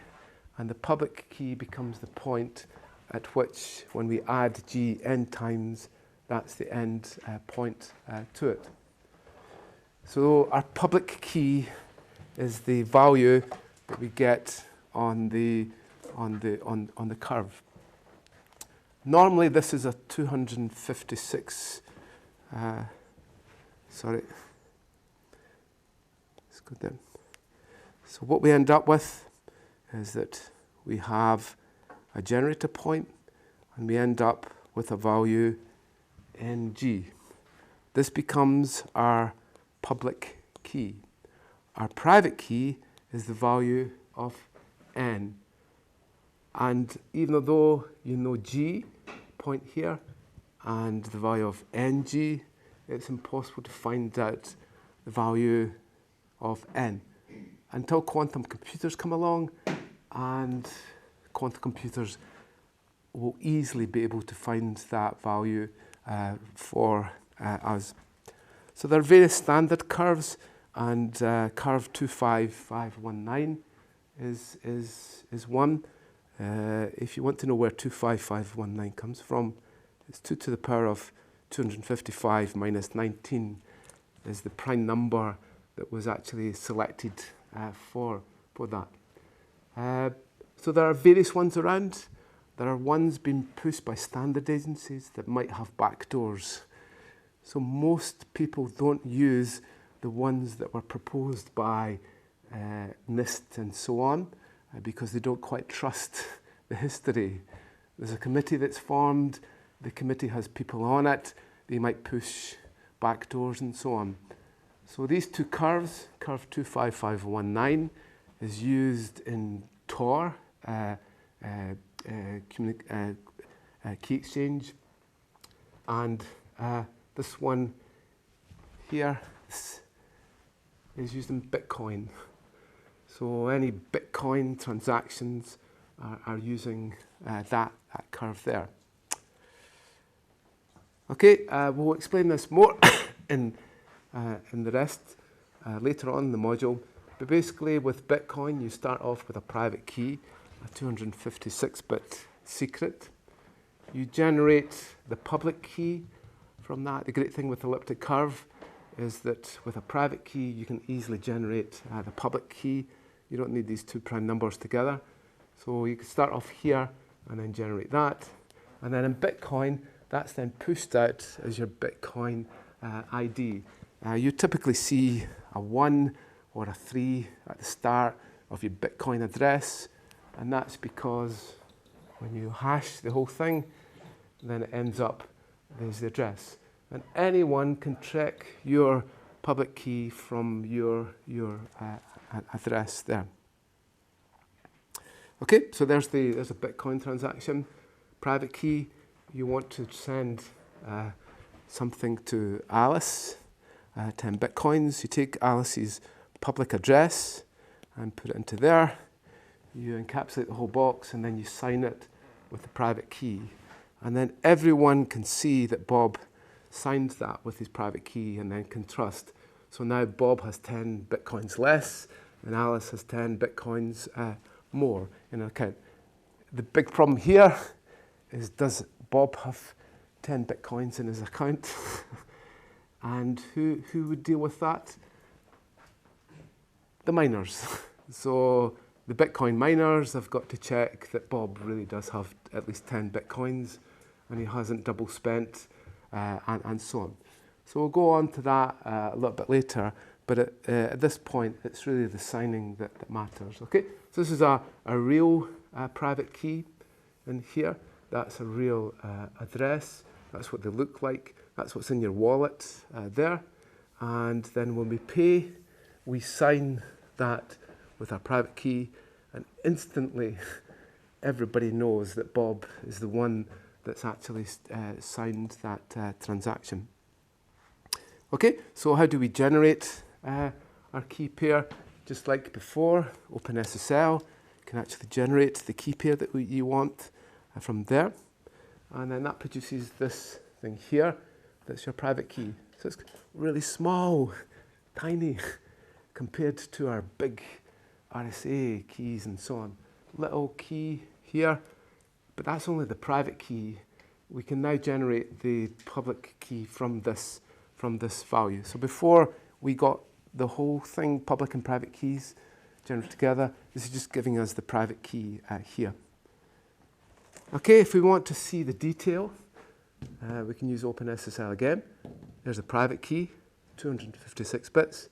and the public key becomes the point at which, when we add g n times, that's the end point to it. So our public key is the value that we get on the curve. Normally, this is a 256. Sorry. Let's go down. So what we end up with is that we have a generator point, and we end up with a value ng. This becomes our public key. Our private key is the value of n. And even though you know g, point here, and the value of ng, it's impossible to find out the value of n until quantum computers come along, and quantum computers will easily be able to find that value for us. So there are various standard curves, and curve 25519 is one. If you want to know where 25519 comes from, it's 2 to the power of 255 minus 19 is the prime number that was actually selected for that. So there are various ones around. There are ones being pushed by standard agencies that might have backdoors. So most people don't use the ones that were proposed by NIST and so on because they don't quite trust the history. There's a committee that's formed. The committee has people on it. They might push backdoors and so on. So these two curves, curve 25519, is used in Tor, key exchange, and this one here is used in Bitcoin. So any Bitcoin transactions are using that curve there. Okay, we'll explain this more in the rest later on in the module. But basically with Bitcoin, you start off with a private key, a 256-bit secret. You generate the public key from that. The great thing with elliptic curve is that with a private key, you can easily generate the public key. You don't need these two prime numbers together. So you can start off here and then generate that. And then in Bitcoin, that's then pushed out as your Bitcoin ID. You typically see a 1 or a 3 at the start of your Bitcoin address, and that's because when you hash the whole thing, then it ends up, there's the address. And anyone can check your public key from your address there. Okay, so there's a Bitcoin transaction. Private key, you want to send something to Alice, 10 Bitcoins. You take Alice's public address and put it into there. You encapsulate the whole box and then you sign it with the private key. And then everyone can see that Bob signed that with his private key and then can trust. So now Bob has 10 Bitcoins less and Alice has 10 Bitcoins more in her account. The big problem here is, does Bob have 10 Bitcoins in his account? And who would deal with that? The miners. So the Bitcoin miners have got to check that Bob really does have at least 10 Bitcoins and he hasn't double spent and so on. So we'll go on to that a little bit later, but at this point it's really the signing that matters. Okay, so this is a real private key in here. That's a real address. That's what they look like. That's what's in your wallet there. And then when we pay, we sign that with our private key, and instantly everybody knows that Bob is the one that's actually signed that transaction. Okay, so how do we generate our key pair? Just like before, OpenSSL can actually generate the key pair that you want from there. And then that produces this thing here. That's your private key. So it's really small, tiny, compared to our big RSA keys and so on. Little key here, but that's only the private key. We can now generate the public key from this value. So before we got the whole thing, public and private keys, generated together, this is just giving us the private key here. Okay, if we want to see the detail, we can use OpenSSL again. There's a private key, 256 bits,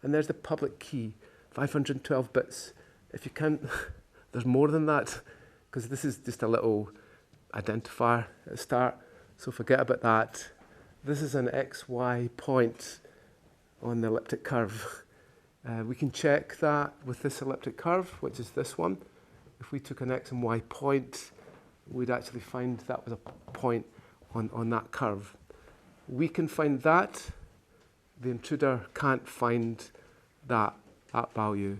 and there's the public key, 512 bits. If you can't, there's more than that, because this is just a little identifier at the start, so forget about that. This is an XY point on the elliptic curve. We can check that with this elliptic curve, which is this one. If we took an X and Y point, we'd actually find that was a point on that curve. We can find that. The intruder can't find that value,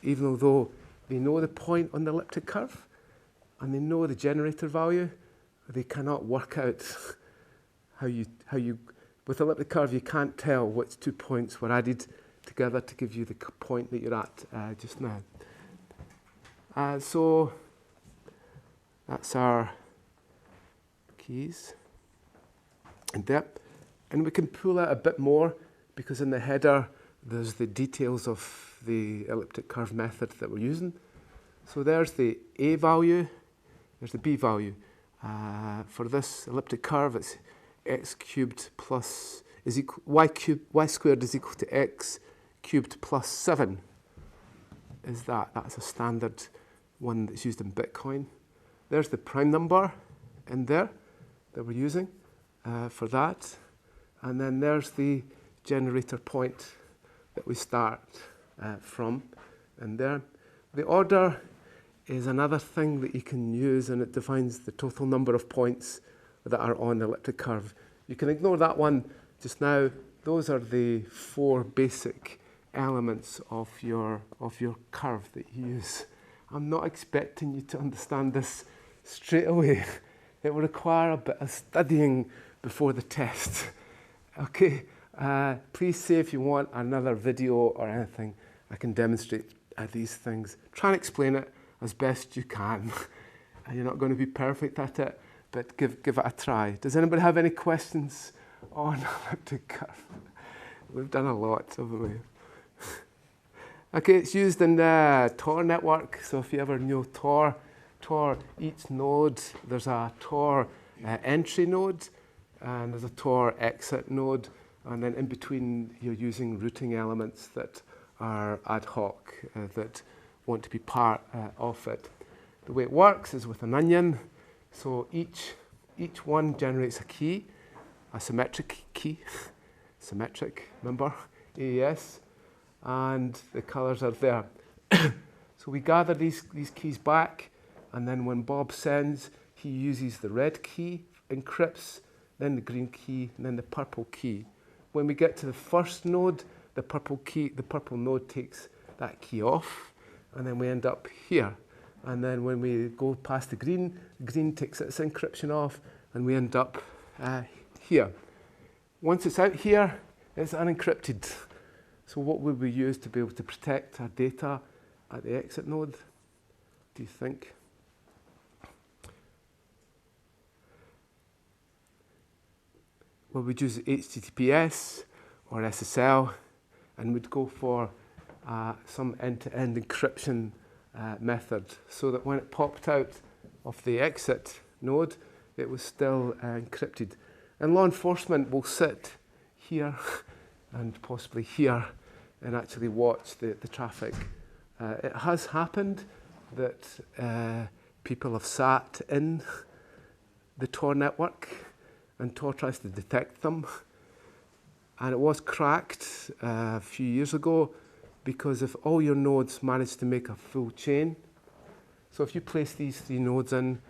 even though they know the point on the elliptic curve. and they know the generator value, they cannot work out how you, with elliptic curve, you can't tell which 2 points were added together to give you the point that you're at just now. So that's our keys in there. And we can pull out a bit more because in the header there's the details of the elliptic curve method that we're using. So there's the A value, there's the B value. For this elliptic curve, it's x cubed plus is equal y squared is equal to x cubed plus 7. That's a standard one that's used in Bitcoin. There's the prime number in there that we're using for that. And then there's the generator point that we start from in there. The order is another thing that you can use, and it defines the total number of points that are on the elliptic curve. You can ignore that one just now. Those are the 4 basic elements of your curve that you use. I'm not expecting you to understand this straight away. It will require a bit of studying before the test. Okay, please say if you want another video or anything, I can demonstrate these things. Try and explain it as best you can. You're not going to be perfect at it, but give it a try. Does anybody have any questions on elliptic curve? We've done a lot, haven't we? Okay, it's used in the Tor network. So if you ever know Tor, each node, there's a Tor entry node, and there's a Tor exit node, and then in between you're using routing elements that are ad hoc, that want to be part of it. The way it works is with an onion. So each one generates a key, a symmetric key, symmetric, remember, AES, and the colors are there. So we gather these keys back, and then when Bob sends, he uses the red key, encrypts, then the green key, and then the purple key. When we get to the first node, the purple node takes that key off, and then we end up here. And then when we go past the green takes its encryption off, and we end up here. Once it's out here, it's unencrypted. So what would we use to be able to protect our data at the exit node, do you think? Well, we'd use HTTPS or SSL, and we'd go for some end-to-end encryption method, so that when it popped out of the exit node, it was still encrypted. And law enforcement will sit here and possibly here and actually watch the traffic. It has happened that people have sat in the Tor network and Tor tries to detect them. And it was cracked a few years ago, because if all your nodes manage to make a full chain, so if you place these 3 nodes in,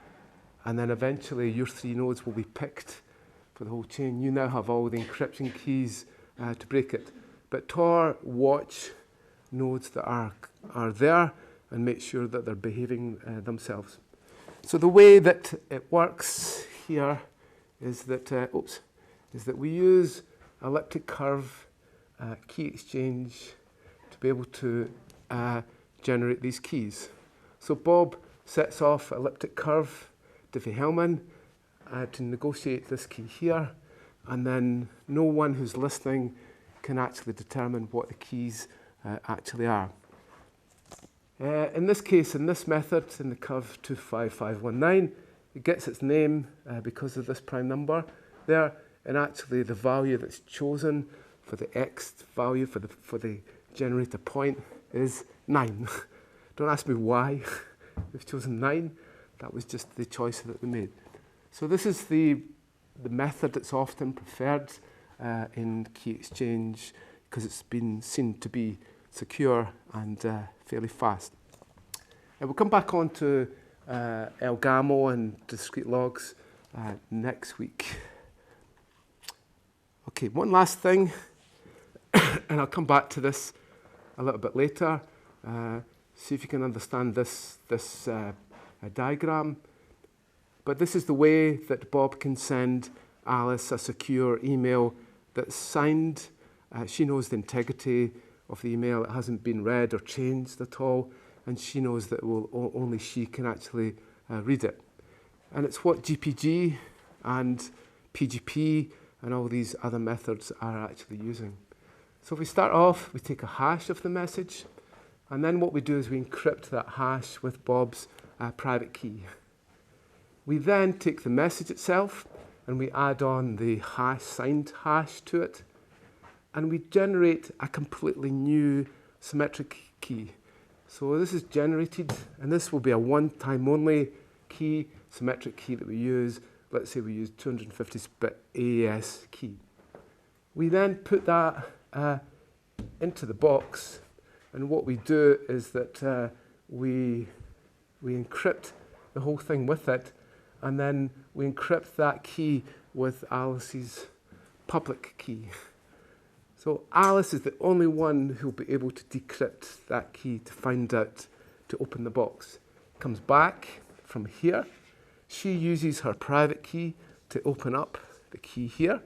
and then eventually your 3 nodes will be picked for the whole chain, you now have all the encryption keys to break it. But Tor watch nodes that are there and make sure that they're behaving themselves. So the way that it works here is that we use elliptic curve key exchange to be able to generate these keys. So Bob sets off elliptic curve Diffie-Hellman to negotiate this key here, and then no one who's listening can actually determine what the keys actually are. In this case, in this method, in the curve 25519, it gets its name because of this prime number there, and actually the value that's chosen for the x value for the generator point is 9. Don't ask me why we've chosen 9. That was just the choice that we made. So this is the method that's often preferred in key exchange, because it's been seen to be secure and fairly fast. And we'll come back on to Elgamal and discrete logs next week. Okay, one last thing, and I'll come back to this a little bit later. See if you can understand this diagram. But this is the way that Bob can send Alice a secure email that's signed. She knows the integrity of the email. It hasn't been read or changed at all. And she knows that only she can actually read it. And it's what GPG and PGP and all these other methods are actually using. So if we start off, we take a hash of the message. And then what we do is we encrypt that hash with Bob's private key. We then take the message itself and we add on the hash, signed hash to it. And we generate a completely new symmetric key. So this is generated, and this will be a one-time only key, symmetric key that we use. Let's say we use 256-bit AES key. We then put that into the box, and what we do is that we encrypt the whole thing with it, and then we encrypt that key with Alice's public key. So Alice is the only one who'll be able to decrypt that key to find out, to open the box. Comes back from here. She uses her private key to open up the key here.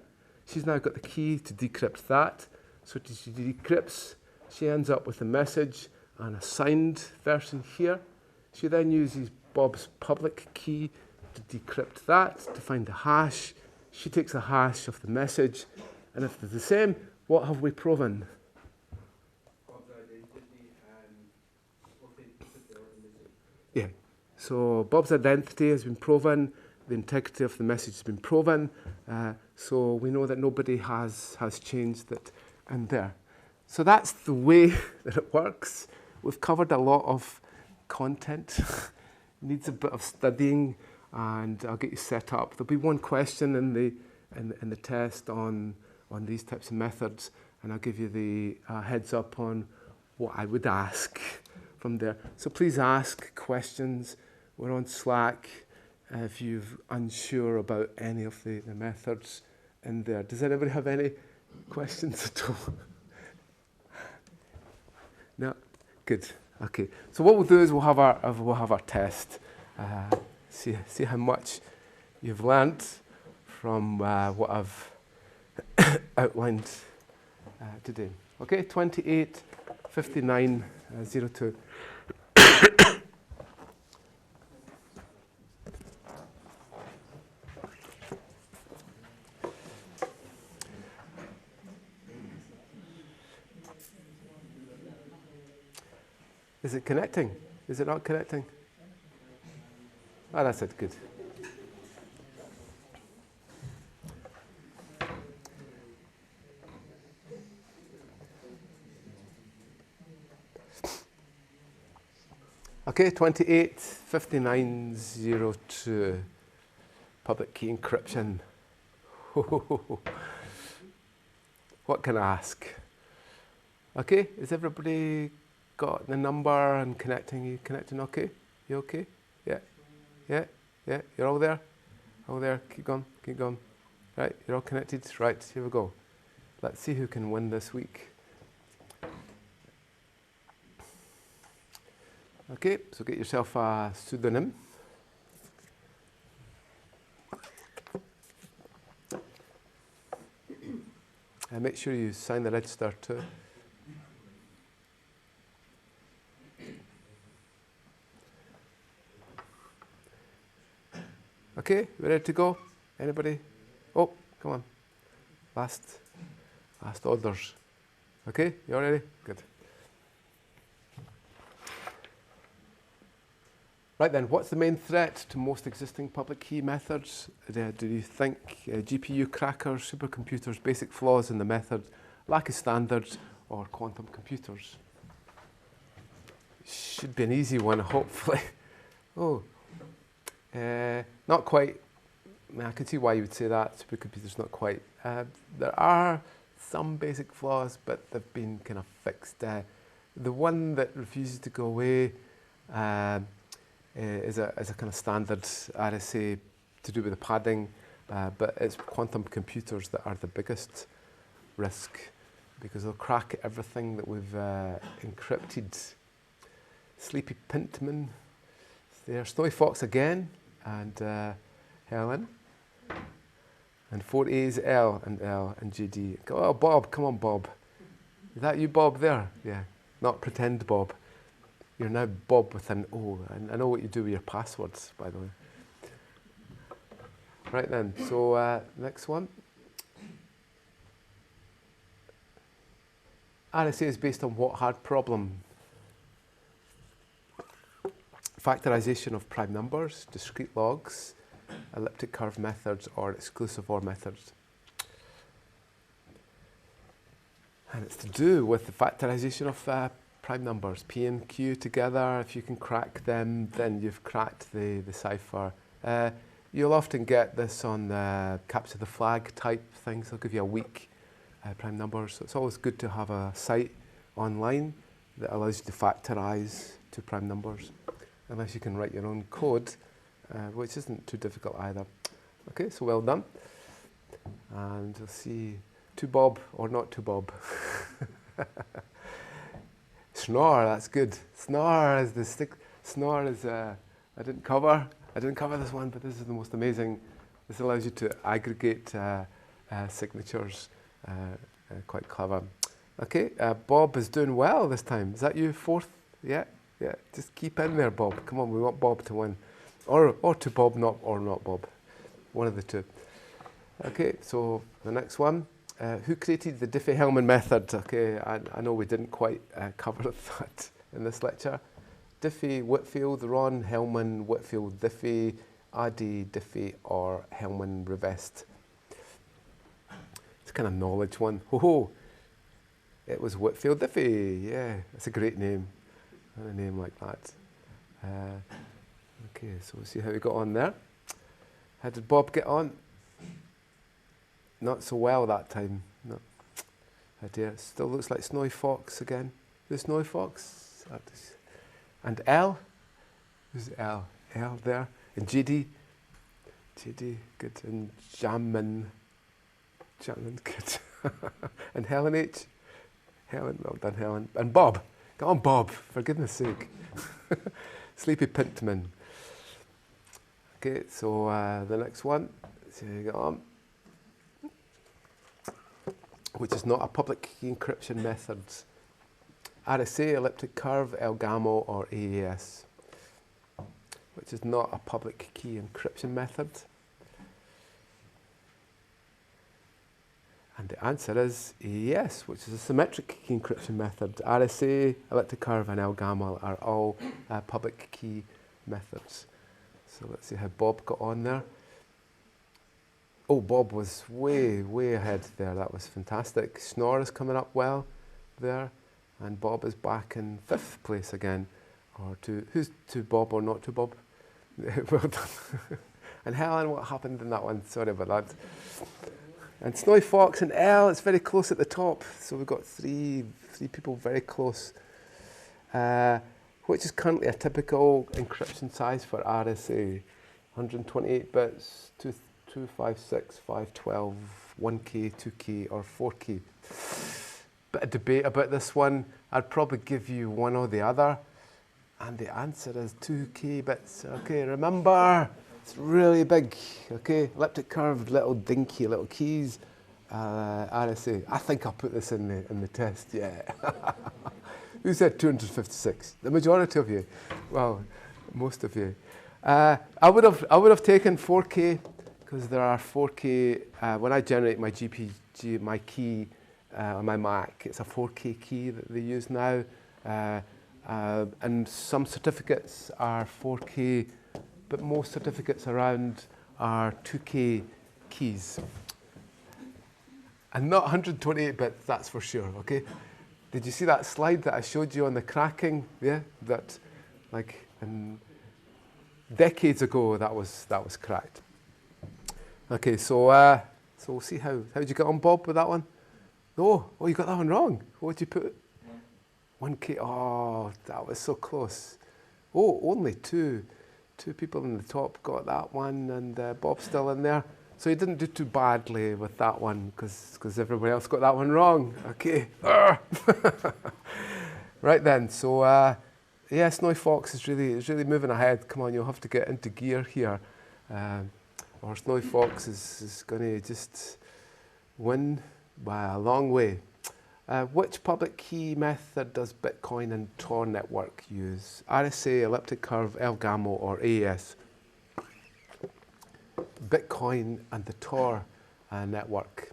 She's now got the key to decrypt that. So she decrypts, she ends up with a message and a signed version here. She then uses Bob's public key to decrypt that, to find the hash. She takes a hash of the message, and if they're the same, what have we proven? Bob's identity and authenticity of the message. Yeah. So Bob's identity has been proven, the integrity of the message has been proven, so we know that nobody has changed it in there. So that's the way that it works. We've covered a lot of content. Needs a bit of studying, and I'll get you set up. There'll be one question in the test on these types of methods, and I'll give you the heads up on what I would ask from there. So please ask questions. We're on Slack if you're unsure about any of the methods in there. Does anybody have any questions at all? No? Good. Okay. So what we'll do is we'll have our test. See how much you've learnt from what I've outlined today. Okay, 28, 59, 02. Is it connecting? Is it not connecting? Oh, that's it. Good. Okay, 28, 59, 02. Public key encryption. What can I ask? Okay, is everybody got the number and connecting? You connecting okay? You okay? Yeah. Yeah, yeah, you're all there? All there, keep going. Right, you're all connected? Right, here we go. Let's see who can win this week. Okay, so get yourself a pseudonym. And make sure you sign the register too. Okay, we ready to go? Anybody? Oh, come on. Last orders. Okay, you all ready? Good. Right then, what's the main threat to most existing public key methods? Do you think GPU crackers, supercomputers, basic flaws in the method, lack of standards, or quantum computers? Should be an easy one, hopefully. Oh. Not quite. I mean, I can see why you would say that. Supercomputers, not quite. There are some basic flaws, but they've been kind of fixed. The one that refuses to go away is a kind of standard RSA to do with the padding, but it's quantum computers that are the biggest risk because they'll crack everything that we've encrypted. Sleepy Pintman There's Snowy Fox again, and Helen. And 4 A's, L and GD. Oh, Bob, come on, Bob. Is that you, Bob, there? Yeah, not pretend Bob. You're now Bob with an O. And I know what you do with your passwords, by the way. Right then, so next one. RSA is based on what hard problem? Factorization of prime numbers, discrete logs, elliptic curve methods, or exclusive OR methods. And it's to do with the factorization of prime numbers, P and Q together. If you can crack them, then you've cracked the cipher. You'll often get this on capture the flag type things. They'll give you a weak prime number. So it's always good to have a site online that allows you to factorize two prime numbers, unless you can write your own code, which isn't too difficult either. Okay, so well done. And you'll see to Bob or not to Bob. Snore, that's good. Snore is the stick. Snore is, I didn't cover this one, but this is the most amazing. This allows you to aggregate signatures. Quite clever. Okay, Bob is doing well this time. Is that you, fourth? Yeah. Just keep in there, Bob. Come on, we want Bob to win. Or to Bob, not Bob. One of the two. Okay, so the next one. Who created the Diffie-Hellman method? Okay, I know we didn't quite cover that in this lecture. Diffie, Whitfield, Ron, Hellman, Whitfield, Diffie, Addy, Diffie, or Hellman Revest. It's kind of knowledge one. Ho! It was Whitfield Diffie. Yeah, that's a great name. And a name like that. Okay, so we'll see how we got on there. How did Bob get on? Not so well that time. No. Oh dear, it still looks like Snowy Fox again. The Snowy Fox. And L. Who's L? L there. And GD. GD, good. And Jammin, good. And Helen H. Helen, well done, Helen. And Bob. Come on, Bob, for goodness sake. Sleepy Pintman. Okay, so the next one. So you get on. Which is not a public key encryption method. RSA, elliptic curve, LGAMO, or AES. Which is not a public key encryption method. And the answer is AES, which is a symmetric key encryption method. RSA, elliptic curve, and LGAMO are all public key methods. So let's see how Bob got on there. Oh, Bob was way ahead there. That was fantastic. Snore is coming up well there. And Bob is back in 5th place again. Or who's to Bob or not to Bob? Well done. And Helen, what happened in that one? Sorry about that. And Snowy Fox and L, it's very close at the top. So we've got three people very close. Which is currently a typical encryption size for RSA. 128 bits, 256, 512, 1K, 2K, or 4K. Bit of debate about this one. I'd probably give you one or the other. And the answer is 2K bits. Okay, remember, it's really big. Okay, elliptic curve, little dinky little keys. RSA. I think I'll put this in the test. Yeah. Who said 256? The majority of you. Well, most of you. I would have taken 4K because there are 4K. When I generate my GPG, my key on my Mac, it's a 4K key that they use now. And some certificates are 4K, but most certificates around are 2K keys. And not 128 bits, that's for sure, okay? Did you see that slide that I showed you on the cracking? Yeah, that, like, decades ago, that was cracked. Okay, so we'll see how did you get on, Bob, with that one? Oh, you got that one wrong. What did you put? 1K. Oh, that was so close. Oh, only two people in the top got that one, and Bob's still in there. So you didn't do too badly with that one because everybody else got that one wrong. Okay. Right then, so Yeah, Snowy Fox is really moving ahead. Come on, you'll have to get into gear here. Or Snowy Fox is going to just win by a long way. Which public key method does Bitcoin and Tor network use? RSA, elliptic curve, Elgamal, or AES? Bitcoin and the Tor network.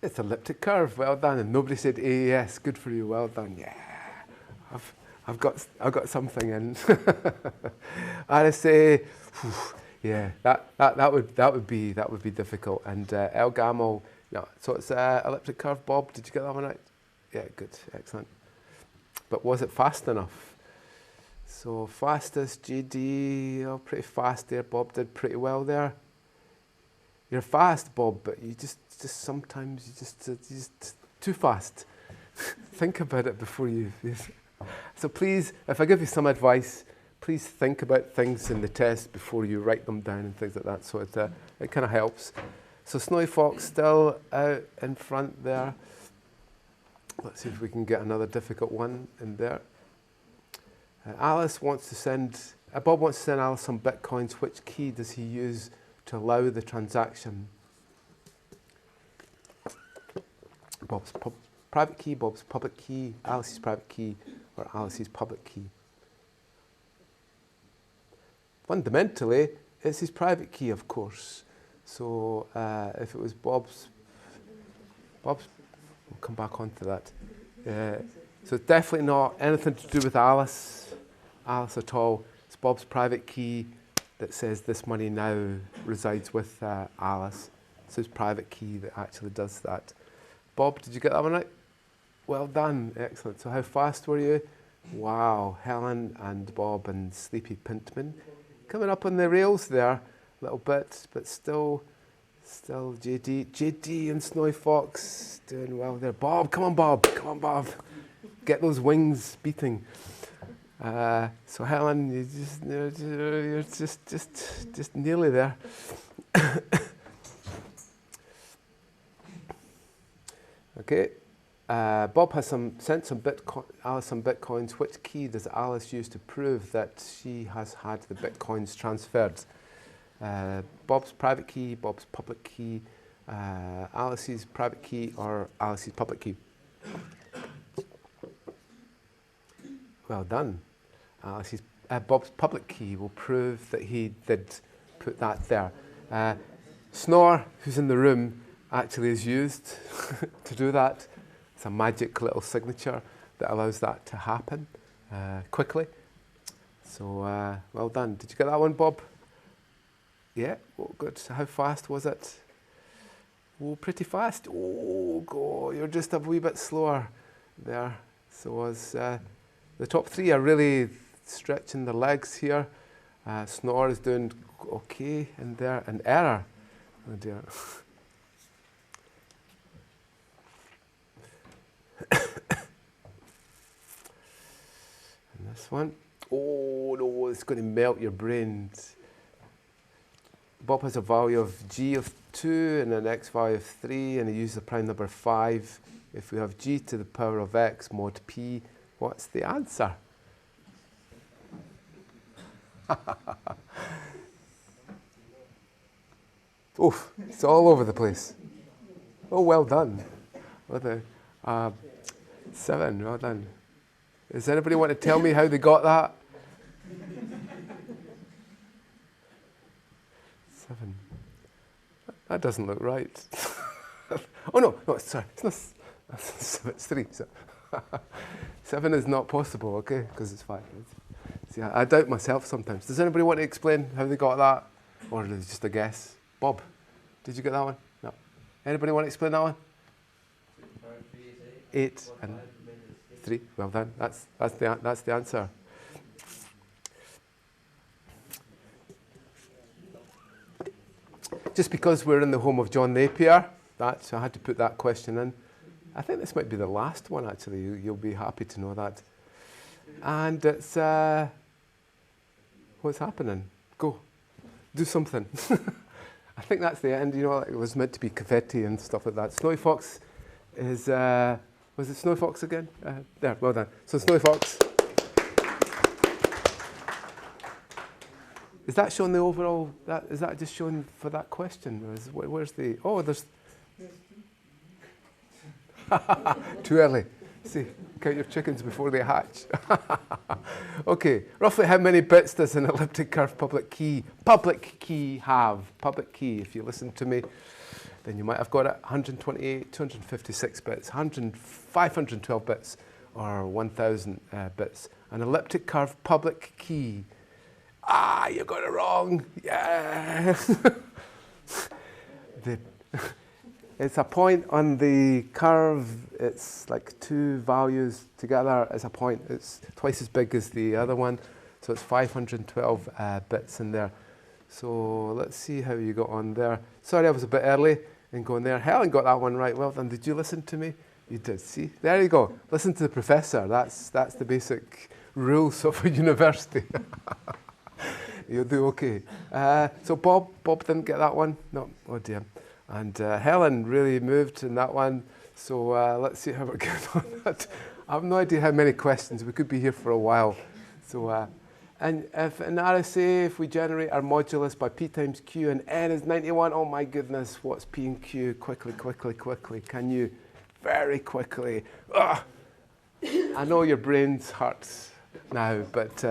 It's elliptic curve. Well done. And nobody said AES. Good for you. Well done. Yeah, I've got something in. RSA. Yeah, that would be difficult. And Elgamal. No, so it's elliptic curve. Bob, did you get that one right? Yeah, good, excellent. But was it fast enough? So fastest, JD, oh, pretty fast there. Bob did pretty well there. You're fast, Bob, but you just sometimes you just too fast. Think about it before you. So please, if I give you some advice, please think about things in the test before you write them down and things like that. So it kind of helps. So Snowy Fox still out in front there. Let's see if we can get another difficult one in there. Alice wants to send. Bob wants to send Alice some bitcoins. Which key does he use to allow the transaction? Bob's private key, Bob's public key, Alice's private key, or Alice's public key? Fundamentally, it's his private key, of course. So if it was Bob's, we'll come back onto that. So it's definitely not anything to do with Alice at all. It's Bob's private key that says this money now resides with Alice. It's his private key that actually does that. Bob, did you get that one right? Well done, excellent. So how fast were you? Wow, Helen and Bob and Sleepy Pintman coming up on the rails there a little bit, but still JD and Snowy Fox doing well there. Bob, come on, Bob. Get those wings beating. So Helen, you're just nearly there. Okay. Bob has sent Alice some bitcoins. Which key does Alice use to prove that she has had the bitcoins transferred? Bob's private key, Bob's public key, Alice's private key, or Alice's public key? Well done. Bob's public key will prove that he did put that there. Snore, who's in the room, actually is used to do that. It's a magic little signature that allows that to happen quickly. So well done. Did you get that one, Bob? Yeah, oh, good. So how fast was it? Oh, pretty fast. Oh, you're just a wee bit slower there. So as the top three are really stretching their legs here. Snore is doing okay in there. And error. Oh dear. And this one. Oh no, it's going to melt your brains. Bob has a value of g of 2 and an x value of 3, and he uses a prime number 5. If we have g to the power of x mod p, what's the answer? Oof, it's all over the place. Oh, well done. What a 7, well done. Does anybody want to tell me how they got that? 7. That doesn't look right. Oh no, sorry, it's not. It's 3. So 7 is not possible, okay, because it's 5. See, I doubt myself sometimes. Does anybody want to explain how they got that, or is it just a guess? Bob, did you get that one? No. Anybody want to explain that one? 8 and 3. Well done. That's the answer. Just because we're in the home of John Napier, so I had to put that question in. I think this might be the last one, actually. You'll be happy to know that. And it's, what's happening? Go. Do something. I think that's the end. You know, it was meant to be confetti and stuff like that. Snowy Fox is Was it Snowy Fox again? There, well done. So Snowy Fox. Is that showing the overall, is that just showing for that question? Or where's the, oh, there's, too early. See, count your chickens before they hatch. Okay, roughly how many bits does an elliptic curve public key have? Public key, if you listen to me, then you might have got it. 128, 256 bits, 512 bits, or 1,000 bits. An elliptic curve public key. Ah, you got it wrong. Yeah. It's a point on the curve. It's like two values together as a point. It's twice as big as the other one. So it's 512 bits in there. So let's see how you got on there. Sorry, I was a bit early in going there. Helen got that one right. Well done. Did you listen to me? You did. See? There you go. Listen to the professor. That's the basic rules of a university. You'll do okay. So Bob didn't get that one. No, oh dear. And Helen really moved in that one. So let's see how we're going on that. I have no idea how many questions. We could be here for a while. So, and if in RSA, if we generate our modulus by p times q and n is 91, oh my goodness, what's p and q? Quickly. Can you? Very quickly. Ugh. I know your brains hurts now, but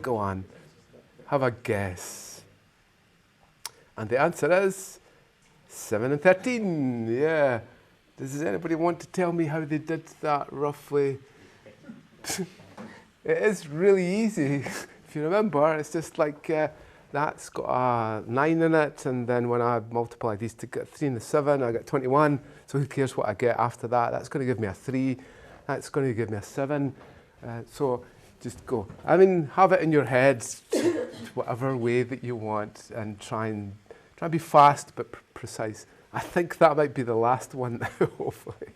go on. Have a guess. And the answer is 7 and 13. Yeah. Does anybody want to tell me how they did that roughly? It is really easy. If you remember, it's just like that's got a 9 in it, and then when I multiply these to get 3 and the 7, I get 21. So who cares what I get after that? That's going to give me a 3. That's going to give me a 7. So just go. I mean, have it in your head, whatever way that you want, and try and be fast but precise. I think that might be the last one now, hopefully.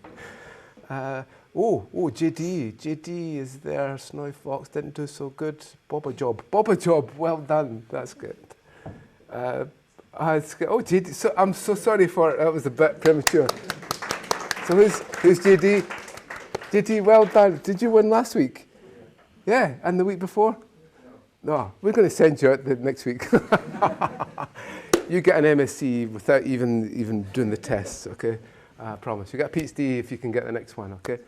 JD is there. Snowy Fox didn't do so good. Bob a job, well done. That's good. JD. So I'm so sorry that was a bit premature. So who's JD? JD, well done. Did you win last week? Yeah, and the week before? No, we're going to send you out the next week. You get an MSc without even doing the tests, okay? I promise. You get a PhD if you can get the next one, okay?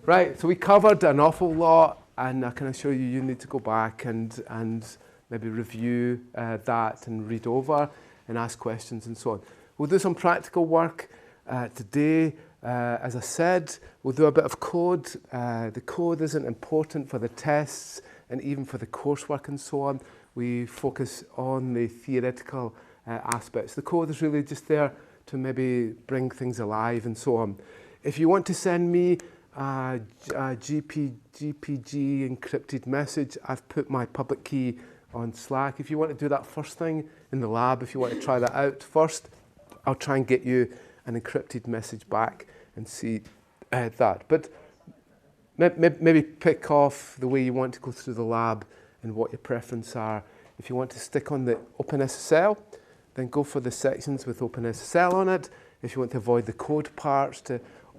Right, so we covered an awful lot, and I can assure you need to go back and maybe review that and read over and ask questions and so on. We'll do some practical work today. As I said, we'll do a bit of code. The code isn't important for the tests and even for the coursework and so on. We focus on the theoretical aspects. The code is really just there to maybe bring things alive and so on. If you want to send me a GPG encrypted message, I've put my public key on Slack. If you want to do that first thing in the lab, if you want to try that out first, I'll try and get you an encrypted message back and see that. But maybe pick off the way you want to go through the lab and what your preferences are. If you want to stick on the OpenSSL, then go for the sections with OpenSSL on it. If you want to avoid the code parts,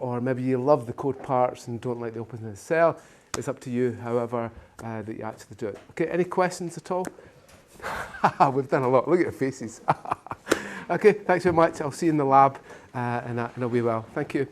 or maybe you love the code parts and don't like the OpenSSL, it's up to you, however that you actually do it. Okay, any questions at all? We've done a lot. Look at your faces. Okay, thanks very much. I'll see you in the lab, and I'll be well. Thank you.